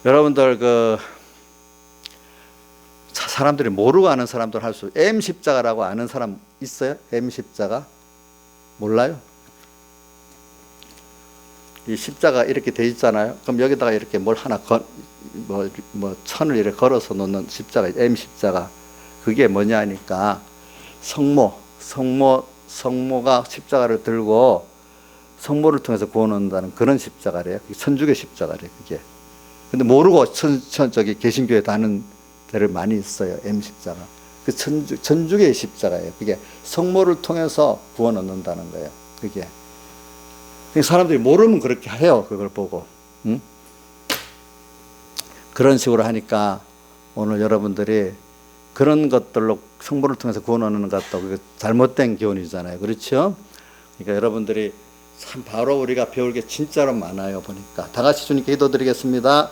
여러분들 그 사람들이 모르고 아는 사람들 할 수 M 십자가라고 아는 사람 있어요? M 십자가 몰라요? 이 십자가 이렇게 돼 있잖아요. 그럼 여기다가 이렇게 뭘 하나 천을 이렇게 걸어서 놓는 십자가, M 십자가. 그게 뭐냐 하니까 성모가 십자가를 들고 성모를 통해서 구원 얻는다는 그런 십자가래요. 천주교 십자가래요, 그게. 근데 모르고 저기 개신교에 다는 데를 많이 있어요. M 십자가. 그 천주교의 십자가예요. 그게 성모를 통해서 구원 얻는다는 거예요. 그게. 사람들이 모르면 그렇게 해요. 그걸 보고. 응? 그런 식으로 하니까 오늘 여러분들이 그런 것들로 성모를 통해서 구원 얻는 것도 그게 잘못된 교훈이잖아요. 그렇죠? 그러니까 여러분들이 참 바로 우리가 배울 게 진짜로 많아요. 보니까 다 같이 주님께 기도드리겠습니다.